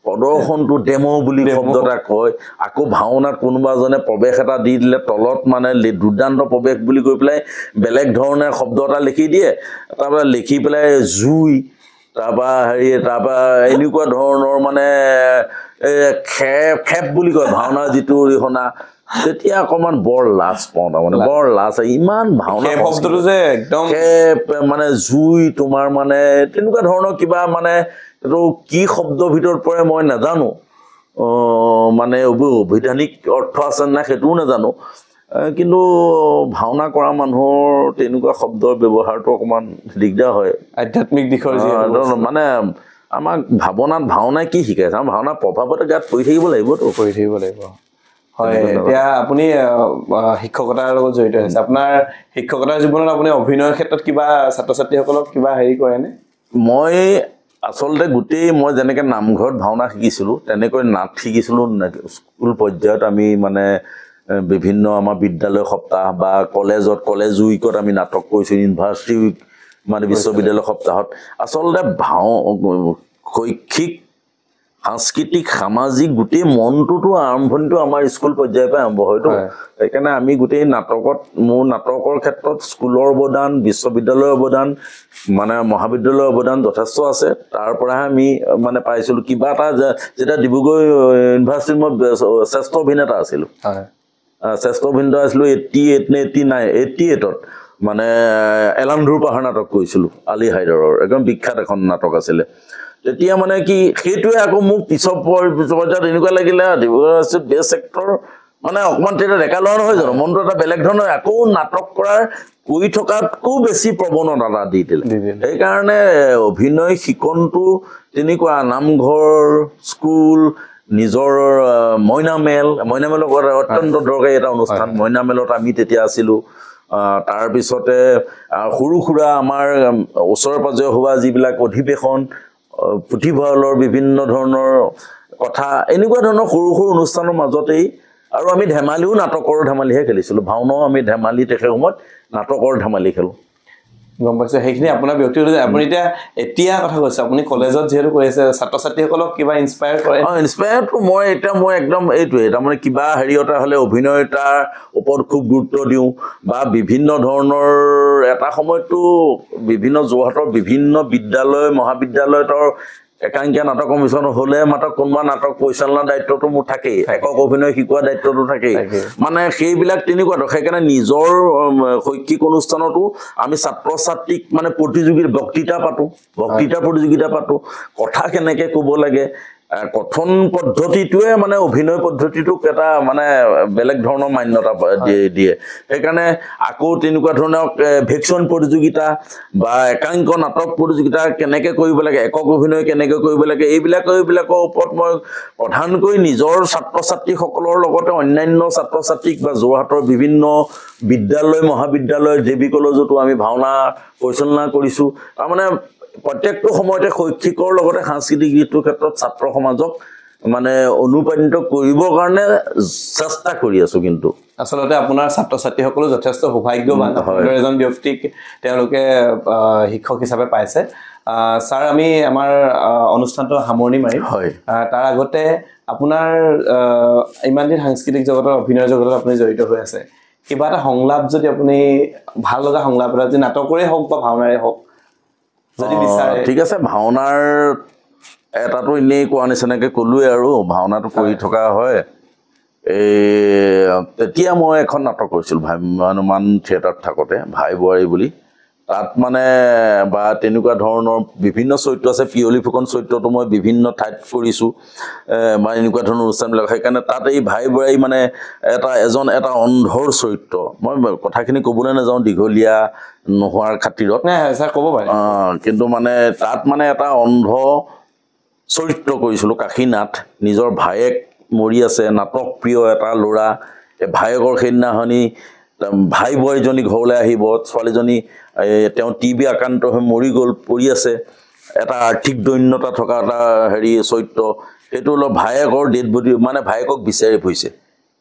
প্ৰদৰ্শনটো ডেমো বুলি শব্দ এটা কয় আকৌ ভাওনাত কোনোবা এজনে প্ৰৱেশ এটা দি দিলে তলত মানে দুৰ্দান্ত প্ৰৱেশ বুলি কৈ পেলাই বেলেগ ধৰণে শব্দ এটা লিখি দিয়ে তাৰপৰা লিখি পেলাই জুই তাৰপৰা এনেকুৱা ধৰণৰ মানে খেপ বুলি কয় ভাওনাৰ যিটো অৰিহণা তেতিয়া অকণমান বৰ লাজ পাওঁ তাৰমানে বৰ লাজ ইমান ভাওনা শব্দটো যে একদম মানে জুই তোমাৰ মানে তেনেকুৱা ধৰণৰ কিবা মানে এইটো কি শব্দৰ ভিতৰত পৰে মই নাজানো মানে অভিধানিক অৰ্থ আছে নাই সেইটোও নাজানো কিন্তু ভাওনা কৰা মানুহৰ তেনেকুৱা শব্দৰ ব্যৱহাৰটো অকণমান দিগদাৰ হয় আধ্যাত্মিক দিশৰ মানে আমাক ভাৱনাত ভাওনাই কি শিকাইছে আমাৰ ভাওনাৰ প্ৰভাৱতে গাত পৰি থাকিব লাগিবতো হয় এতিয়া আপুনি শিক্ষকতাৰ লগত জড়িত হৈছে আপোনাৰ শিক্ষকতাৰ জীৱনত আপুনি অভিনয়ৰ ক্ষেত্ৰত কিবা ছাত্ৰ ছাত্ৰীসকলক কিবা হেৰি কৰেনে মই আচলতে গোটেই মই যেনেকৈ নামঘৰত ভাওনা শিকিছিলোঁ তেনেকৈ নাট শিকিছিলোঁ স্কুল পৰ্যায়ত আমি মানে বিভিন্ন আমাৰ বিদ্যালয় সপ্তাহ বা কলেজ উইকত আমি নাটক কৰিছোঁ ইউনিভাৰ্চিটি উইক মানে বিশ্ববিদ্যালয় সপ্তাহত আচলতে শৈক্ষিক সাংস্কৃতিক সামাজিক গোটেই মনটোতো আৰম্ভণিটো আমাৰ স্কুল পৰ্যায়ৰ পৰা আৰম্ভ হয়তো সেইকাৰণে আমি গোটেই মোৰ নাটকৰ ক্ষেত্ৰত স্কুলৰ অৱদান বিশ্ববিদ্যালয়ৰ অৱদান মানে মহাবিদ্যালয়ৰ অৱদান যথেষ্ট আছে তাৰ পৰাহে আমি মানে পাইছিলোঁ কিবা এটা যেতিয়া ডিব্ৰুগড় ইউনিভাৰ্চিটিত মই শ্ৰেষ্ঠ অভিনেতা আছিলোঁ শ্ৰেষ্ঠ অভিনেতা আছিলোঁ 88 নে 88ত মানে এলান্ধুৰ পাহাৰ নাটক কৰিছিলোঁ আলি হাইদাৰৰ একদম বিখ্যাত এখন নাটক আছিলে তেতিয়া মানে কি সেইটোৱে আকৌ মোক পিছৰ পৰ্যায়ত এনেকুৱা লাগিলে ডিব্ৰুগড় ইউনিভাৰ্চিটিত বেষ্ট এক্টৰ মানে অকণমান তেতিয়া ডেকা ল'ৰা নহয় জানো মনটো এটা বেলেগ ধৰণৰ আকৌ নাটক কৰি থকাতকৈও বেছি প্ৰৱণতা এটা দি দিলে সেইকাৰণে অভিনয় শিকনটো তেনেকুৱা নামঘৰ স্কুল নিজৰ মইনামেলৰ অত্যন্ত দৰকাৰী এটা অনুষ্ঠান মইনামেলত আমি তেতিয়া আছিলোঁ তাৰপিছতে সৰু সুৰা আমাৰ ওচৰে পাজৰে হোৱা যিবিলাক অধিৱেশন পুথিভঁৰালৰ বিভিন্ন ধৰণৰ কথা এনেকুৱা ধৰণৰ সৰু সৰু অনুষ্ঠানৰ মাজতেই আৰু আমি নাটকৰ ধেমালিহে খেলিছিলোঁ ভাওনাও আমি ধেমালি সেই সময়ত নাটকৰ ধেমালি খেলোঁ গম পাইছোঁ সেইখিনি আপোনাৰ ব্যক্তিগত আপুনি এতিয়া কথা কৈছে আপুনি কলেজত যিহেতু কৰি আছে ছাত্ৰ ছাত্ৰীসকলক কিবা ইনস্পায়াৰ কৰে ইনস্পায়াৰটো মই একদম এইটোৱে তাৰমানে কিবা হেৰি এটা হ'লে অভিনয় এটাৰ ওপৰত খুব গুৰুত্ব দিওঁ বা বিভিন্ন ধৰণৰ এটা সময়ততো বিভিন্ন যোৰহাটৰ বিভিন্ন বিদ্যালয় মহাবিদ্যালয়ৰ একাংকীয়া নাটক কমিশ্যন হ'লে মাত্ৰ কোনোবা নাটক পৰিচালনাৰ দায়িত্বটো মোৰ থাকেই একক অভিনয় শিকোৱা দায়িত্বটো থাকেই মানে সেইবিলাক তেনেকুৱা সেইকাৰণে নিজৰ শৈক্ষিক অনুষ্ঠানতো আমি ছাত্ৰ ছাত্ৰীক মানে বক্তৃতা প্ৰতিযোগিতা পাতোঁ কথা কেনেকৈ ক'ব লাগে কথন পদ্ধতিটোৱে মানে অভিনয় পদ্ধতিটোক এটা মানে বেলেগ ধৰণৰ মান্যতা দিয়ে সেইকাৰণে আকৌ তেনেকুৱা ধৰণৰ ভেকশ্যন প্ৰতিযোগিতা বা একাংক নাটক প্ৰতিযোগিতা কেনেকৈ কৰিব লাগে একক অভিনয় কেনেকৈ কৰিব লাগে এইবিলাকৰ ওপৰত মই প্ৰধানকৈ নিজৰ ছাত্ৰ ছাত্ৰীসকলৰ লগতে অন্যান্য ছাত্ৰ ছাত্ৰীক বা যোৰহাটৰ বিভিন্ন বিদ্যালয় মহাবিদ্যালয় জে.বি. কলেজতো আমি ভাওনা পৰিচালনা কৰিছোঁ তাৰমানে প্ৰত্যেকটো সময়তে শৈক্ষিকৰ লগতে সাংস্কৃতিক গীতৰ ক্ষেত্ৰত ছাত্ৰ সমাজক মানে অনুপ্ৰাণিত কৰিবৰ কাৰণে চেষ্টা কৰি আছোঁ কিন্তু আচলতে আপোনাৰ ছাত্ৰ ছাত্ৰীসকলো যথেষ্ট সৌভাগ্যৱান এজন ব্যক্তিক তেওঁলোকে শিক্ষক হিচাপে পাইছে ছাৰ আমি আমাৰ অনুষ্ঠানটো সামৰণি মাৰিম তাৰ আগতে আপোনাৰ ইমান দিন সাংস্কৃতিক জগতৰ অভিনয় জগতত আপুনি জড়িত হৈ আছে কিবা এটা সংলাপ যদি আপুনি ভাল লগা সংলাপ এটা যদি নাটকৰে হওক বা ভাওনাৰে হওক যদি বিচাৰে ঠিক আছে ভাওনাৰ এটাতো এনেই কোৱা নিচিনাকৈ ক'লোৱে আৰু ভাওনাটো কৰি থকা হয় তেতিয়া মই এখন নাটক কৰিছিলোঁ ভ্ৰাম্যমান থিয়েটাৰত থাকোঁতে ভাই বোৱাৰী বুলি তাত মানে বা তেনেকুৱা ধৰণৰ বিভিন্ন চৰিত্ৰ আছে পিয়লি ফুকন চৰিত্ৰটো মই বিভিন্ন ঠাইত কৰিছোঁ বা এনেকুৱা ধৰণৰ অনুষ্ঠানবিলাক সেইকাৰণে তাত এই ভাই বোৱাৰী মানে এটা অন্ধৰ চৰিত্ৰ মই কথাখিনি ক'বলৈ নাযাওঁ দীঘলীয়া নোহোৱাৰ খাতিৰত ছাৰ ক'ব পাৰে কিন্তু মানে তাত মানে এটা অন্ধ চৰিত্ৰ কৰিছিলোঁ কাশীনাথ নিজৰ ভায়েক মৰি আছে নাটক প্ৰিয় এটা ল'ৰা ভায়েকৰ সেইদিনাখনি ভাই বোৱাৰীজনী ঘৰলৈ আহিব ছোৱালীজনী তেওঁ টিবি আক্ৰান্ত হৈ মৰি গ'ল পৰি আছে এটা আৰ্থিক দৈন্যতা থকা এটা চৰিত্ৰ সেইটো অলপ ভায়েকৰ ডেড বডি মানে ভায়েকক বিচাৰি ফুৰিছে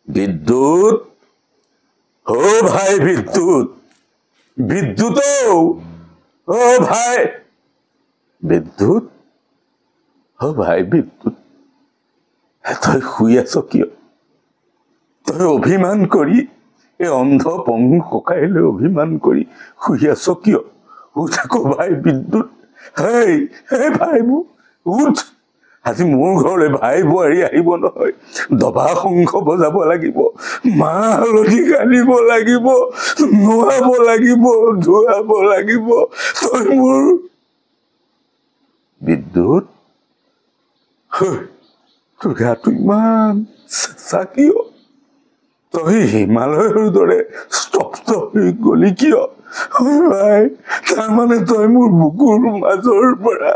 বিদ্যুৎ ভাই বিদ্যুৎ বিদ্যুৎ ভাই বিদ্যুৎ ভাই বিদ্যুৎ তই শুই আছ কিয় তই অভিমান কৰি এই অন্ধ পংগু ককাইলৈ অভিমান কৰি শুই আছ কিয় উঠ আকৌ ভাই বিদ্যুৎ হেই ভাই মোৰ উঠ আজি মোৰ ঘৰলৈ ভাই বোৱাৰী আহিব নহয় দবা শংখ বজাব লাগিব মাহ হালধি কাঢ়িব লাগিব নোৱাব লাগিব ধুৱাব লাগিব তই মোৰ বিদ্যুৎ তোৰ গাটো ইমান চেঁচা কিয় তই হিমালয়ৰ দৰে স্তব্ধ হৈ গলি কিয় ভাই তাৰমানে তই মোৰ বুকুৰ মাজৰ পৰা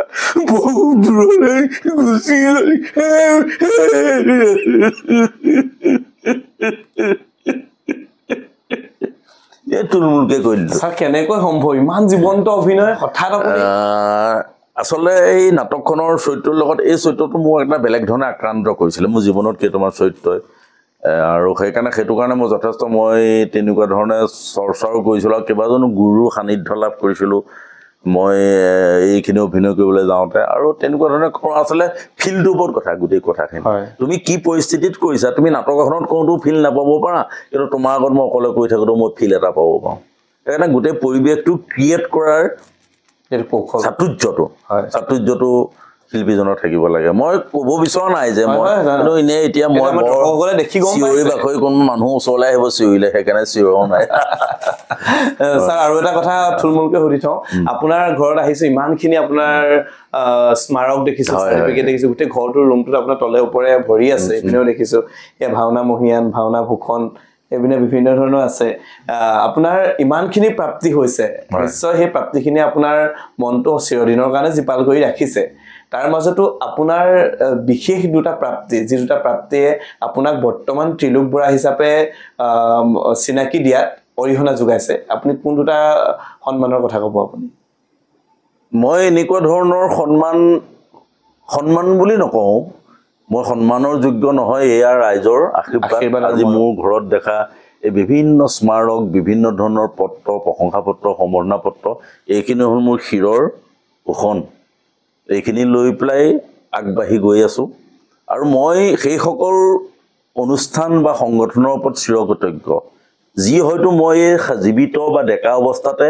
বহুত দূৰলৈ গুচি গলি তুলমূলকে কৈ দিলো ছাৰ কেনেকৈ সম্ভৱ ইমান জীৱন্ত অভিনয় হঠাৎ আচলতে এই নাটকখনৰ চৰিত্ৰৰ লগত এই চৰিত্ৰটো মোক এটা বেলেগ ধৰণে আক্ৰান্ত কৰিছিলে মোৰ জীৱনত কেইটামান চৰিত্ৰই আৰু সেইটো কাৰণে মই যথেষ্ট মই তেনেকুৱা ধৰণে চৰ্চাও কৰিছিলোঁ আৰু কেইবাজনো গুৰুৰ সান্নিধ্য লাভ কৰিছিলোঁ মই এইখিনি অভিনয় কৰিবলৈ যাওঁতে আৰু তেনেকুৱা ধৰণে আচলতে ফিল্ডটোৰ ওপৰত কথা গোটেই কথাখিনি তুমি কি পৰিস্থিতিত কৰিছা তুমি নাটক এখনত কৰোঁতেও ফিল নাপাব পাৰা কিন্তু তোমাৰ আগত মই অকলে কৰি থাকোঁতেও মই ফিল এটা পাব পাৰোঁ সেইকাৰণে গোটেই পৰিৱেশটো ক্ৰিয়েট কৰাৰ চাতুৰ্যটো শিল্পীজনৰ থাকিব লাগে মই ক'ব বিচৰা নাই যে মই এনেই এতিয়া মই চিঞৰি বাখৰি কোনো মানুহ ওচৰলৈ আহিব চিঞৰিলে সেইকাৰণে চিঞৰাও নাই ছাৰ আৰু এটা কথা থুলমূলকৈ সুধি থওঁ আপোনাৰ ঘৰত আহিছো ইমানখিনি আপোনাৰ স্মাৰক দেখিছো চাৰ্টিফিকেট দেখিছো গোটেই ঘৰটোৰ ৰুমটোত আপোনাৰ তলে ওপৰে ভৰি আছে এইপিনেও দেখিছো এয়া ভাওনা মহিয়ান ভাওনা ভূষণ এইপিনে বিভিন্ন ধৰণৰ আছে আপোনাৰ ইমানখিনি প্ৰাপ্তি হৈছে নিশ্চয় সেই প্ৰাপ্তিখিনি আপোনাৰ মনটো চিৰদিনৰ কাৰণে জীপাল কৰি ৰাখিছে তাৰ মাজতো আপোনাৰ বিশেষ দুটা প্ৰাপ্তি যি দুটা প্ৰাপ্তিয়ে আপোনাক বৰ্তমান ত্ৰিলোক বৰা হিচাপে চিনাকি দিয়াত অৰিহণা যোগাইছে আপুনি কোন দুটা সন্মানৰ কথা ক'ব আপুনি মই এনেকুৱা ধৰণৰ সন্মান বুলি নকওঁ মই সন্মানৰ যোগ্য নহয় এয়া ৰাইজৰ আশীৰ্বাদ আজি মোৰ ঘৰত দেখা এই বিভিন্ন স্মাৰক বিভিন্ন ধৰণৰ পত্ৰ প্ৰশংসা পত্ৰ সম্বৰ্ধনা পত্ৰ এইখিনি হ'ল মোৰ শিৰৰ ওখন এইখিনি লৈ পেলাই আগবাঢ়ি গৈ আছোঁ আৰু মই সেইসকল অনুষ্ঠান বা সংগঠনৰ ওপৰত চিৰকৃতজ্ঞ যি হয়তো মই জীৱিত বা ডেকা অৱস্থাতে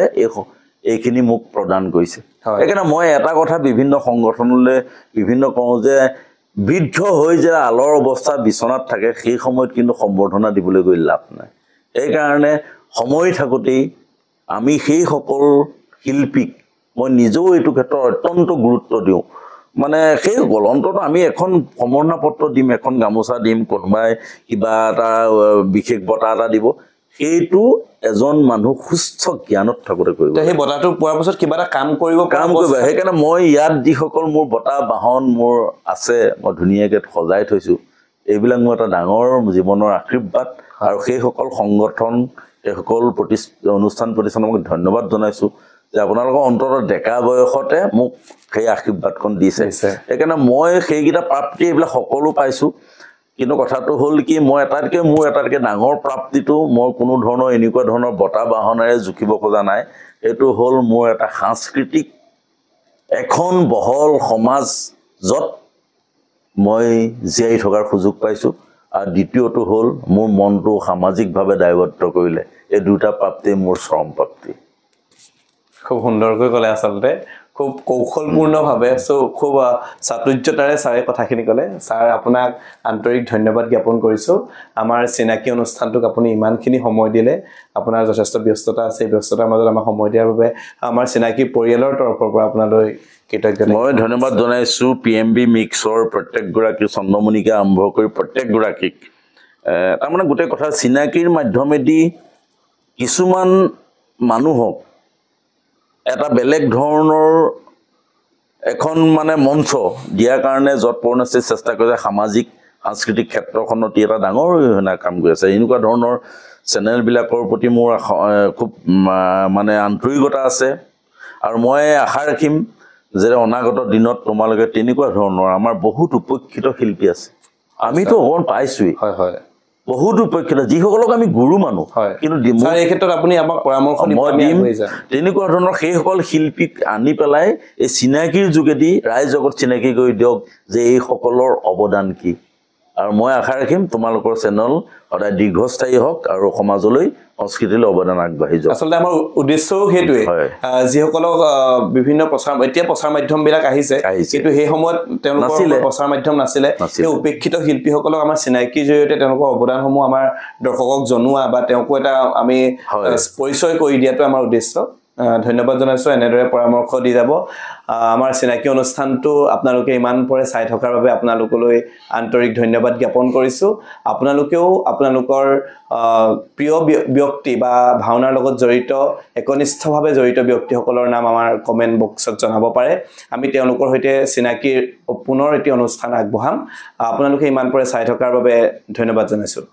এইখিনি মোক প্ৰদান কৰিছে সেইকাৰণে মই এটা কথা বিভিন্ন সংগঠনলৈ বিভিন্ন কওঁ যে বৃদ্ধ হৈ যে আলৰ অৱস্থা বিচনাত থাকে সেই সময়ত কিন্তু সম্বৰ্ধনা দিবলৈ গৈ লাভ নাই সেইকাৰণে সময় থাকোঁতেই আমি সেইসকল শিল্পীক মই নিজেও এইটো ক্ষেত্ৰত অত্যন্ত গুৰুত্ব দিওঁ মানে সেইসকল অন্ততঃ আমি এখন সম্বৰ্ধনা পত্ৰ দিম এখন গামোচা দিম কোনোবাই কিবা এটা বিশেষ বঁটা এটা দিব সেইটো এজন মানুহ সুস্থ জ্ঞানত থাকোঁতে কৰিব সেই বঁটাটো পোৱাৰ পাছত কিবা এটা কাম কৰিব সেইকাৰণে মই ইয়াত যিসকল মোৰ বঁটা বাহন মোৰ আছে মই ধুনীয়াকৈ সজাই থৈছোঁ এইবিলাক মোৰ এটা ডাঙৰ জীৱনৰ আশীৰ্বাদ আৰু সেইসকল সংগঠন সেইসকল অনুষ্ঠান প্ৰতিষ্ঠানক মই ধন্যবাদ জনাইছোঁ যে আপোনালোকৰ অন্ততঃ ডেকা বয়সতে মোক সেই আশীৰ্বাদখন দিছে সেইকাৰণে মই সেইকেইটা প্ৰাপ্তি এইবিলাক সকলো পাইছোঁ কিন্তু কথাটো হ'ল কি মোৰ এটাতকৈ ডাঙৰ প্ৰাপ্তিটো মই কোনো ধৰণৰ এনেকুৱা ধৰণৰ বঁটা বাহনেৰে জুখিব খোজা নাই এইটো হ'ল মোৰ এটা সাংস্কৃতিক এখন বহল সমাজ য'ত মই জীয়াই থকাৰ সুযোগ পাইছোঁ আৰু দ্বিতীয়টো হ'ল মোৰ মনটো সামাজিকভাৱে দায়বদ্ধ কৰিলে এই দুটা প্ৰাপ্তি মোৰ চৰম প্ৰাপ্তি খুব সুন্দৰকৈ ক'লে আচলতে খুব কৌশলপূৰ্ণভাৱে খুব চাতুৰ্যতাৰে ছাৰে কথাখিনি ক'লে ছাৰ আপোনাক আন্তৰিক ধন্যবাদ জ্ঞাপন কৰিছোঁ আমাৰ চিনাকি অনুষ্ঠানটোক আপুনি ইমানখিনি সময় দিলে আপোনাৰ যথেষ্ট ব্যস্ততা আছে ব্যস্ততাৰ মাজত আমাক সময় দিয়াৰ বাবে আমাৰ চিনাকি পৰিয়ালৰ তৰফৰ পৰা আপোনালৈ কৃতজ্ঞতা মই ধন্যবাদ জনাইছোঁ PMB মিক্সৰ প্ৰত্যেকগৰাকী চন্দ্ৰমণিকে আৰম্ভ কৰি প্ৰত্যেকগৰাকীক তাৰমানে গোটেই কথা চিনাকিৰ মাধ্যমেদি কিছুমান মানুহক এটা বেলেগ ধৰণৰ এখন মানে মঞ্চ দিয়াৰ কাৰণে যৎপৰোনাস্তি চেষ্টা কৰিছে সামাজিক সাংস্কৃতিক ক্ষেত্ৰখনত এটা ডাঙৰ কাম কৰি আছে এনেকুৱা ধৰণৰ চেনেলবিলাকৰ প্ৰতি মোৰ খুব মানে আন্তৰিকতা আছে আৰু মই আশা ৰাখিম যে অনাগত দিনত তোমালোকে তেনেকুৱা ধৰণৰ আমাৰ বহুত উপেক্ষিত শিল্পী আছে আমিতো অকণ পাইছোৱেই হয় হয় বহুত উপেক্ষিত যিসকলক আমি গুৰু মানো কিন্তু এই ক্ষেত্ৰত আপুনি আমাক পৰামৰ্শ দিম তেনেকুৱা ধৰণৰ সেইসকল শিল্পীক আনি পেলাই এই চিনাকিৰ যোগেদি ৰাইজ জগত চিনাকি কৰি দিয়ক যে এইসকলৰ অৱদান কি আৰু মই আশা ৰাখিম তোমালোকৰ চেনেল সদায় দীৰ্ঘস্থায়ী হওক আৰু সমাজলৈ সংস্কৃতিলৈ অৱদান আগবাঢ়ি যাওক আচলতে আমাৰ উদ্দেশ্যও সেইটোৱে যিসকলক বিভিন্ন প্ৰচাৰ মাধ্যমবিলাক আহিছে কিন্তু সেই সময়ত তেওঁলোকৰ প্ৰচাৰ মাধ্যম নাছিলে সেই উপেক্ষিত শিল্পীসকলক আমাৰ চিনাকিৰ জৰিয়তে তেওঁলোকৰ অৱদানসমূহ আমাৰ দৰ্শকক জনোৱা বা তেওঁকো এটা আমি পৰিচয় কৰি দিয়াটো আমাৰ উদ্দেশ্য ধন্যবাদ জনাইছোঁ এনেদৰে পৰামৰ্শ দি যাব আমাৰ চিনাকি অনুষ্ঠানটো আপোনালোকে ইমান পৰে চাই থকাৰ বাবে আপোনালোকলৈ আন্তৰিক ধন্যবাদ জ্ঞাপন কৰিছোঁ আপোনালোকেও আপোনালোকৰ প্ৰিয় ব্যক্তি বা ভাওনাৰ লগত জড়িত একনিষ্ঠভাৱে জড়িত ব্যক্তিসকলৰ নাম আমাৰ কমেণ্ট বক্সত জনাব পাৰে আমি তেওঁলোকৰ সৈতে চিনাকিৰ পুনৰ এটি অনুষ্ঠান আগবঢ়াম আপোনালোকে ইমান পৰে চাই থকাৰ বাবে ধন্যবাদ জনাইছোঁ